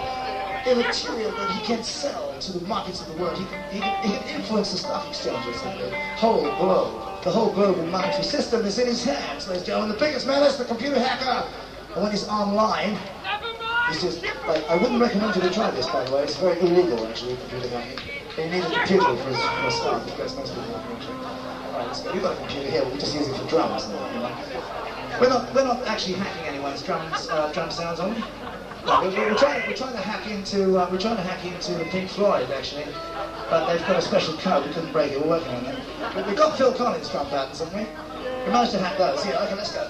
immaterial that he can sell to the markets of the world. He can influence the stock exchanges and the whole globe. The whole global monetary system is in his hands, ladies and gentlemen. The biggest menace, the computer hacker. And when he's online, he's just like, I wouldn't recommend you to try this, by the way. It's very illegal, actually, computer hacking. But you need a computer for a start, because most people have actually. Alright, let's go. We've got a computer here, but we just use it for drums. You know? We're not actually hacking anyone's drum sounds, are we? No, we're trying to hack into Pink Floyd, actually, but they've got a special code. We couldn't break it. We're working on it. But we've got Phil Collins drum patterns, haven't we? We managed to hack those. Yeah. Okay, let's go.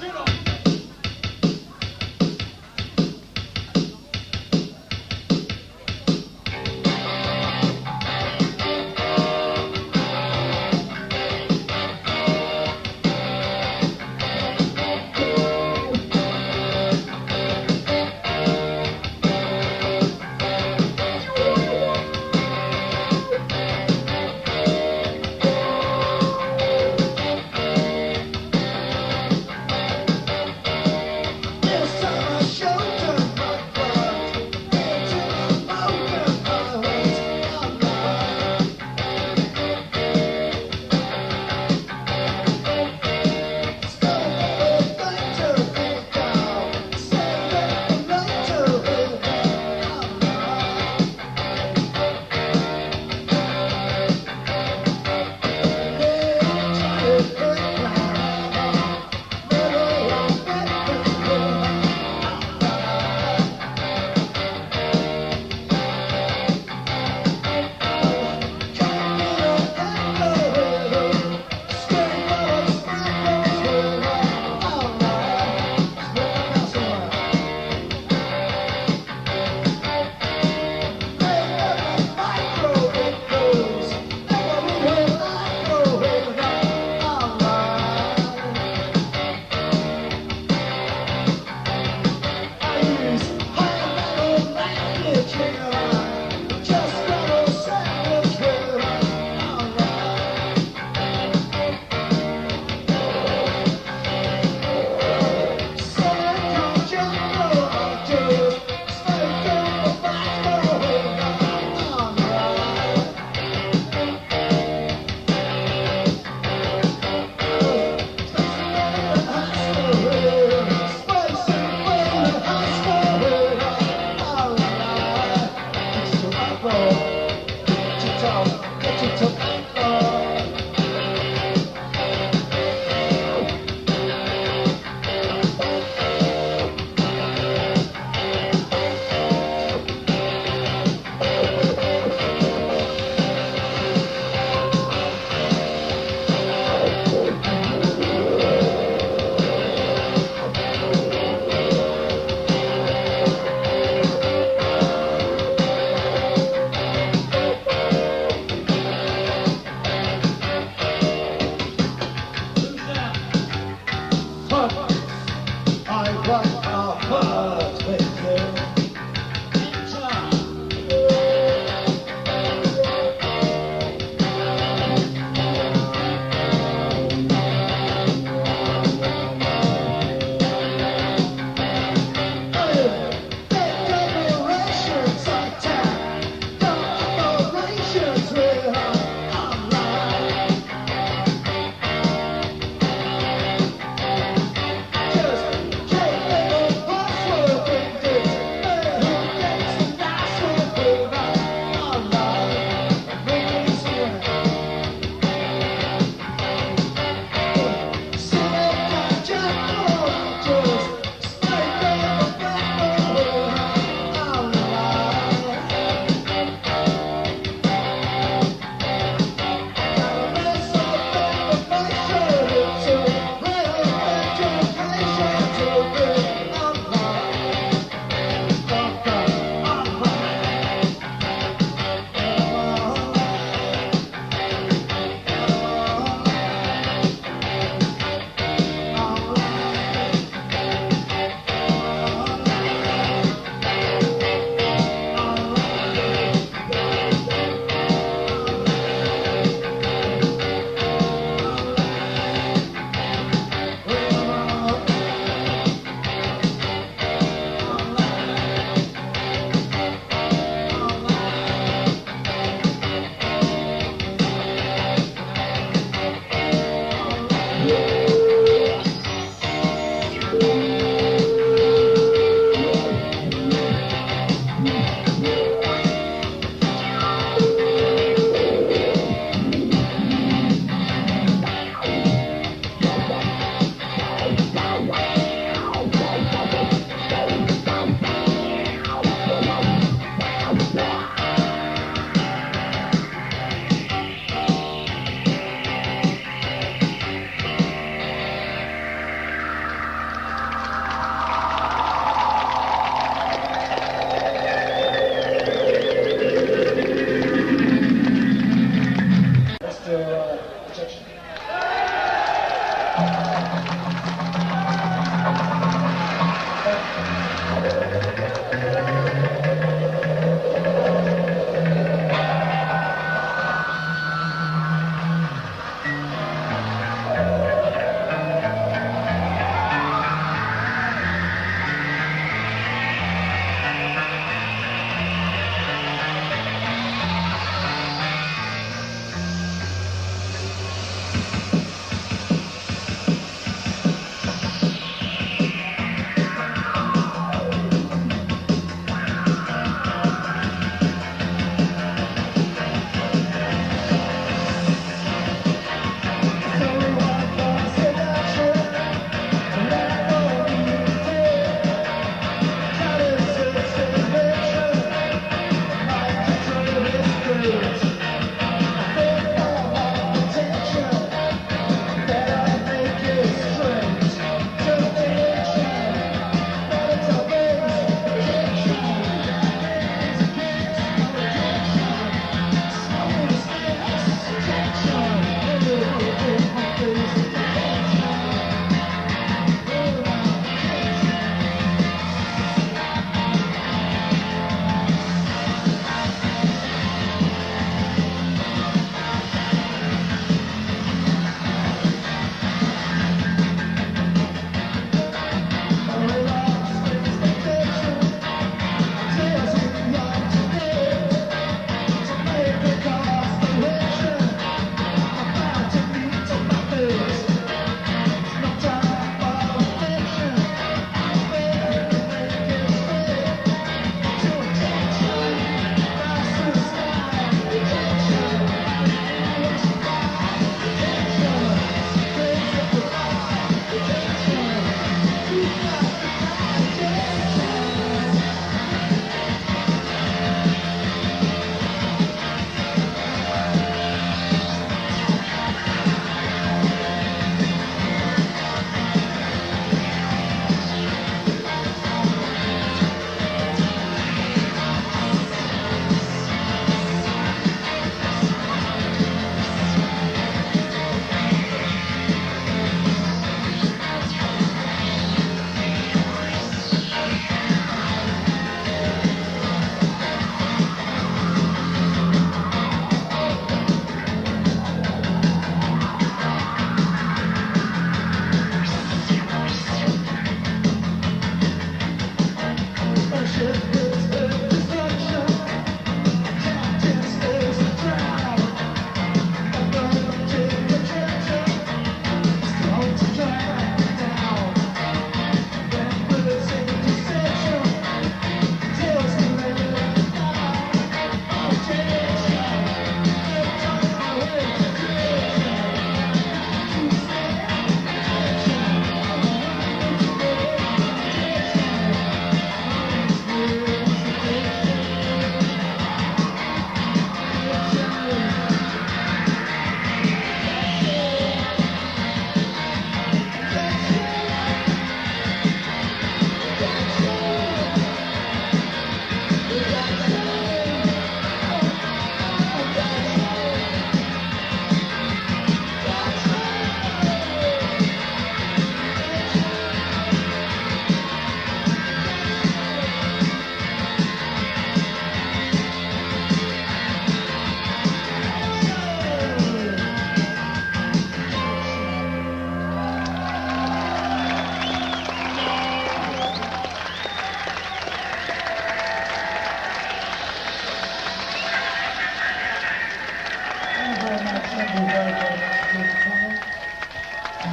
Thank you very, very much for coming.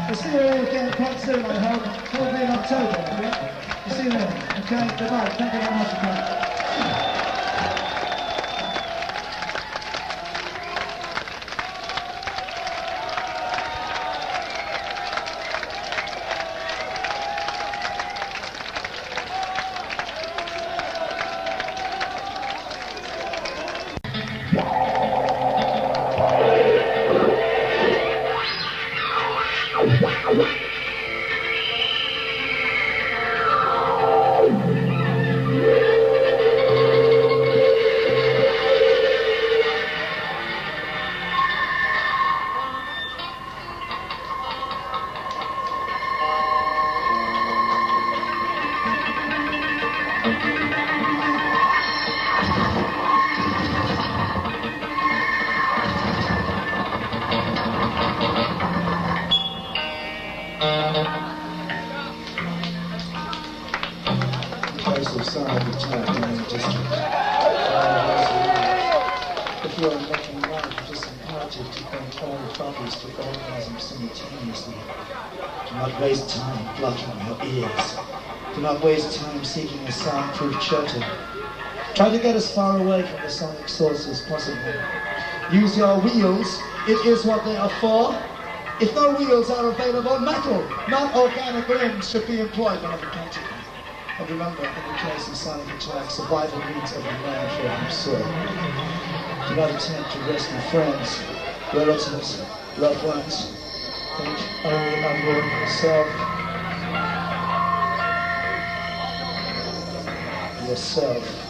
We'll see you all again quite soon, I hope. Probably in October. We'll see you then. Okay, goodbye. Thank you very much for coming. If you are making love, just encourage you to bring all the bodies to orgasm simultaneously. Do not waste time blocking your ears. Do not waste time seeking a soundproof shelter. Try to get as far away from the sonic source as possible. Use your wheels, it is what they are for. If no wheels are available, metal, not organic limbs should be employed whenever practical. And remember, in the case of sonic attack, survival needs every man for himself. Do not attempt to rescue friends, relatives, loved ones. Think only of yourself. Yourself.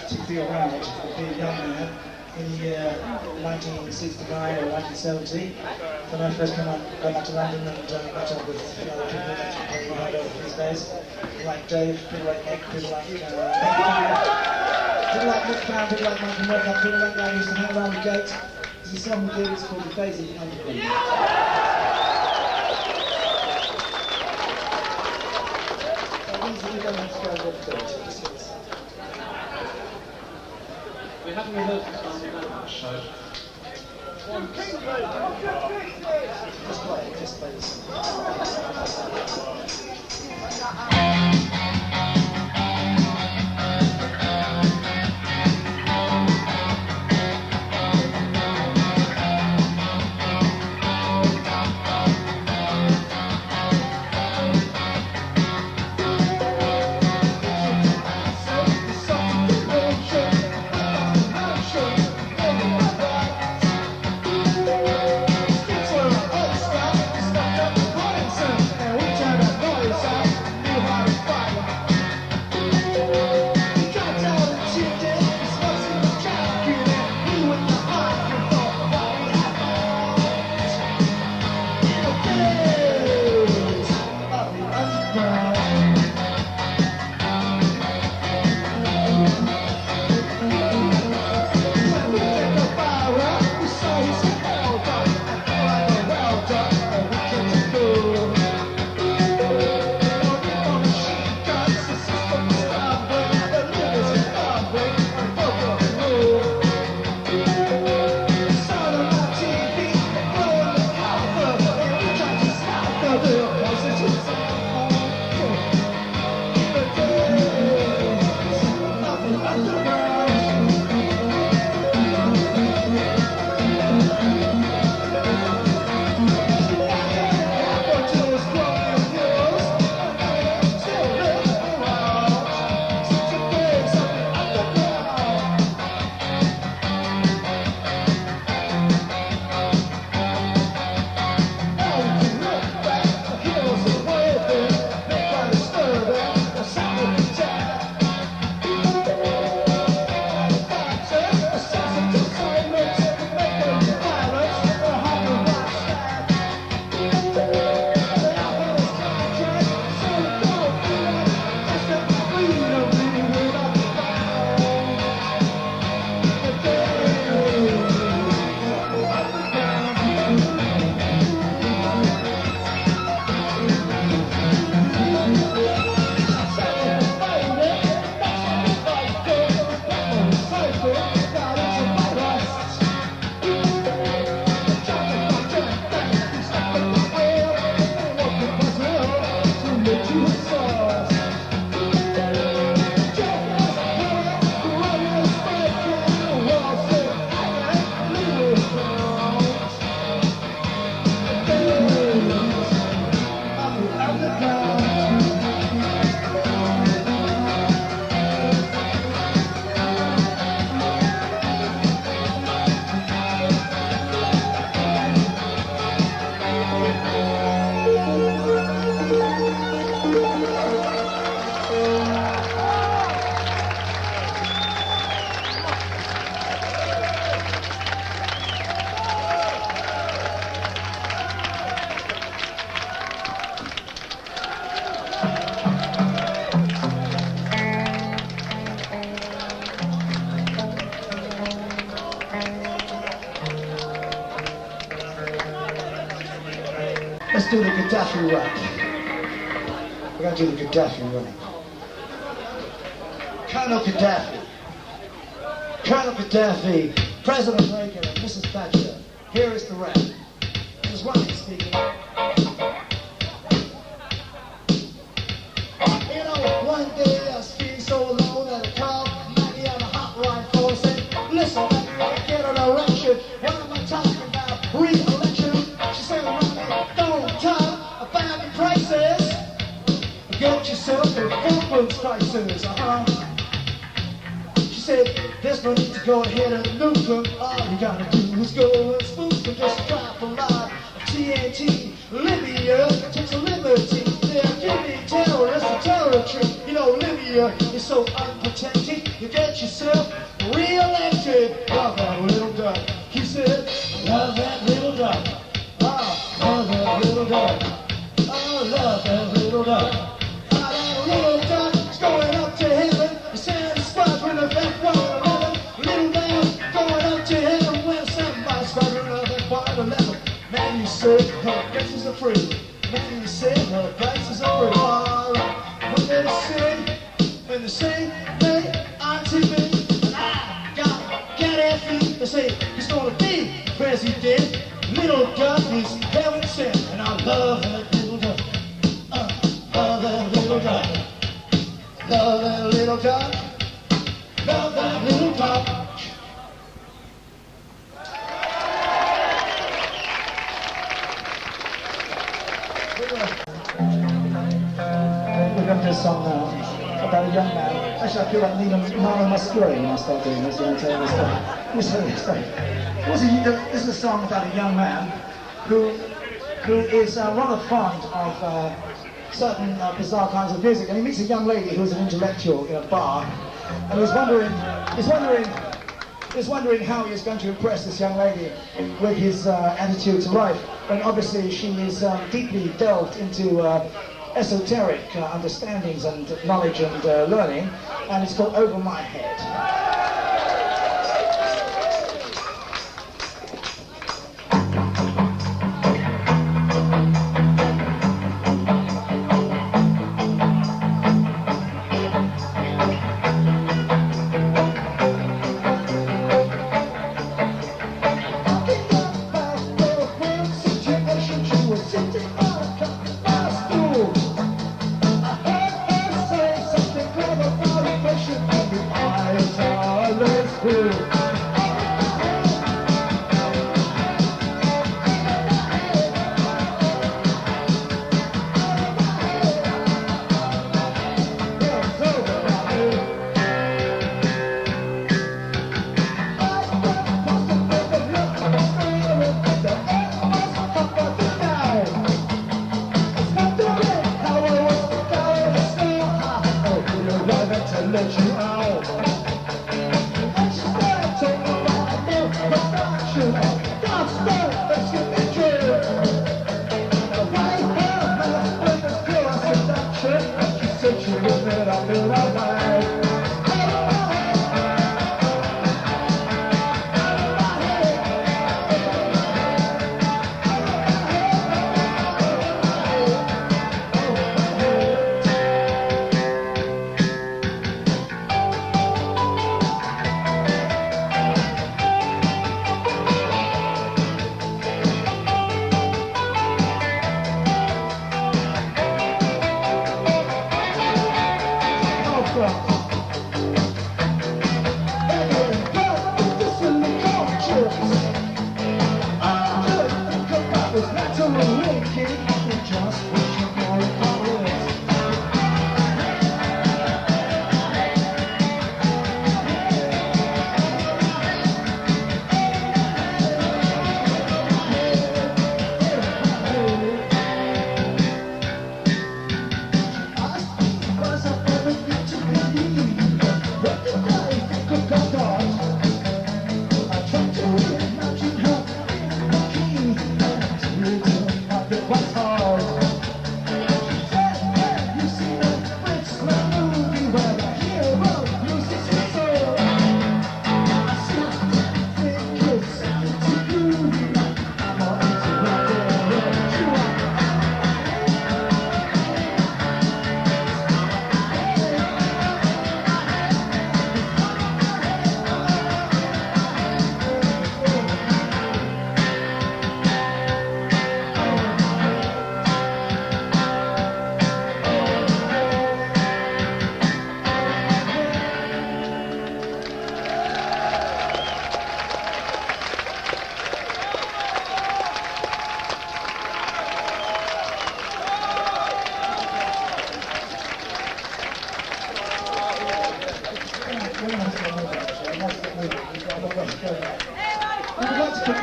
To be around, to be a young man in the year 1969 or 1970 when I first came out to London and met up with other people that you probably heard of these days. People like Dave, people like Nick, people like Nick Brown, people like Michael Murdoch, people like that used to hang around the gate. There's a song we did, it's called The Basic Underground. We haven't rehearsed this song that much, so... Just play this. Let's do the Gaddafi rap. We're going to do the Gaddafi rap. Colonel Gaddafi. Colonel Gaddafi, President Reagan, and Mrs. Thatcher. Here is the rap. This is Ronnie speaking. You know, one day I was feeling so alone at a call. Maggie on the hotline phone said, listen, I get an erection. What am I talking about? Re-election. She said, Ronnie, don't talk about the prices. Get yourself a food prices, She said, there's no need to go ahead and lose them. All you gotta do is go and spook them. Just drop a lot of TNT. Libya takes a liberty. They're giving terrorists a territory. You know, Libya is so unprotected. You get yourself re-elected. Love that little duck. He said, love that little duck. Oh, love that little duck. Oh, love that little duck. Little duck is going up to heaven. The sand squadron of F-111. Little man going up to heaven when somebody's squadron of F-111. Man, you said her prices are free. Man, you said her prices are free. Alright, when they say, hey, on TV, and I got Gaddafi. They say he's gonna be president. Little duck is heaven sent, and I love that little duck. Love that little duck. Love that little duck. Love that little duck. We're going to do a song now about a young man. Actually, I feel like Nana Muscuri when I start doing this. I'm telling this story. This is a song about a young man who is rather fond of certain bizarre kinds of music, and he meets a young lady who's an intellectual in a bar, and he's wondering how he's going to impress this young lady with his attitude to life. And obviously she is deeply delved into esoteric understandings and knowledge and learning, and it's called Over My Head.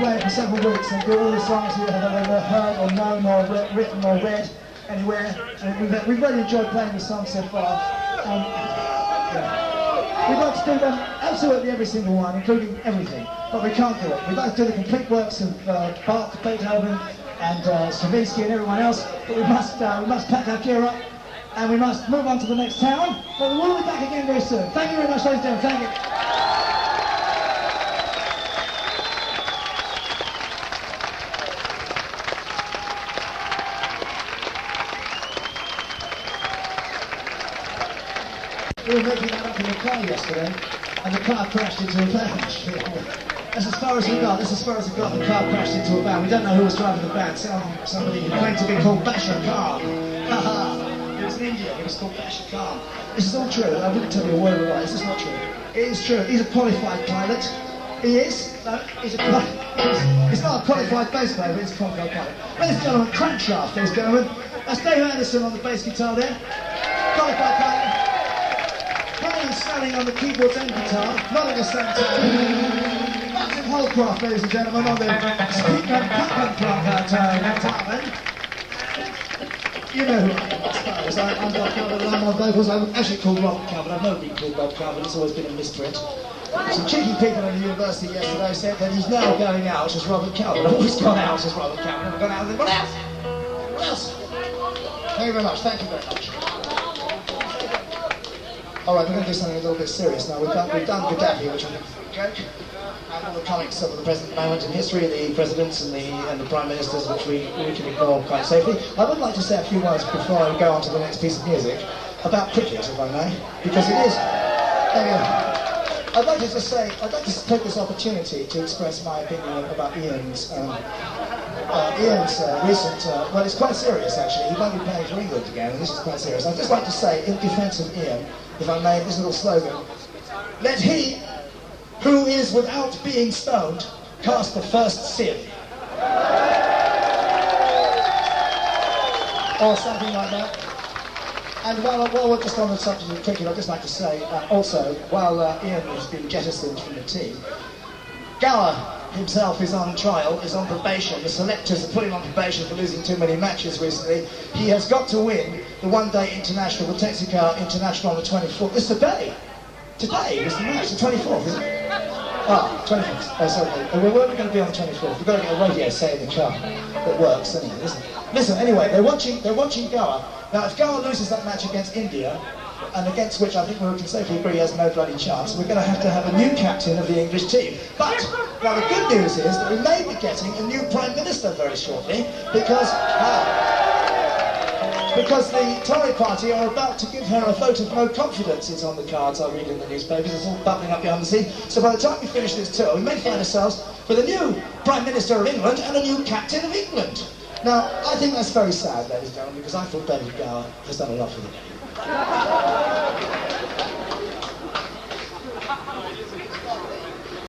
playing for several weeks and do all the songs you have ever heard or known or written or read anywhere. And we've really enjoyed playing the songs so far. Yeah. We'd like to do them, absolutely every single one, including everything, but we can't do it. We'd like to do the complete works of Bach, Beethoven, and Stravinsky and everyone else, but we must pack our gear up and we must move on to the next town. But we will be back again very soon. Thank you very much, ladies and gentlemen. Thank you. We were making that up in the car yesterday, and the car crashed into a van. That's as far as we got. That's as far as we got. The car crashed into a van. We don't know who was driving the van. Somebody who claimed to be called Bashar Khan. It was in India. He was called Bashar Khan. This is all true. I wouldn't tell you a word of it. This is not true. It is true. He's a qualified pilot. He is. No, he's not a qualified bass player, but he's a qualified pilot. Ladies and gentlemen, Krankshaft, ladies and gentlemen. That's Dave Anderson on the bass guitar there. Qualified pilot. Brian Stanley on the keyboards and guitar, not at the same time. Martin Holcroft, ladies and gentlemen, on the speaker and pumping guitar. You know who I am, I suppose. I'm Bob Calvert, and I'm on vocals. I'm actually called Robert Calvert. I've never been called Bob Calvert, it's always been a misprint. Some cheeky people in the university yesterday said that he's now going out as Robert Calvert. I've always gone out as Robert Calvert, I've gone out as anyone else. What else? Thank you very much, thank you very much. Alright, we're going to do something a little bit serious now. We've done Gaddafi, which I think is a joke, and all the comics of the present moment in history, the presidents and the prime ministers, which we can ignore quite safely. I would like to say a few words before I go on to the next piece of music about cricket, if I may, because it is. I'd like to just say, I'd like to take this opportunity to express my opinion about Ian's recent, well, it's quite serious actually. He won't be playing for England again, and this is quite serious. I'd just like to say, in defence of Ian, if I may, this little slogan: let he who is without being stoned cast the first sin. Or something like that. And while we're just on the subject of cricket, I'd just like to say, also, while Ian has been jettisoned from the team, Gower himself is on trial, is on probation. The selectors have put him on probation for losing too many matches recently. He has got to win the one-day international, the Texaco International on the 24th. It's today. Today is the match, the 24th, isn't it? Ah, 24th. Oh, sorry. We're going to be on the 24th. We've got to get a radio set in the car that works, anyway, isn't it? Listen, anyway, they're watching Gower. Now, if Gower loses that match against India, and against which I think we can safely agree he has no bloody chance, we're going to have a new captain of the English team. But, now the good news is that we may be getting a new Prime Minister very shortly, because the Tory party are about to give her a vote of no confidence. It's on the cards, I read in the newspapers, it's all bubbling up behind the scene. So by the time we finish this tour, we may find ourselves with a new Prime Minister of England and a new Captain of England. Now, I think that's very sad, ladies and gentlemen, because I thought David Gower has done a lot for the game.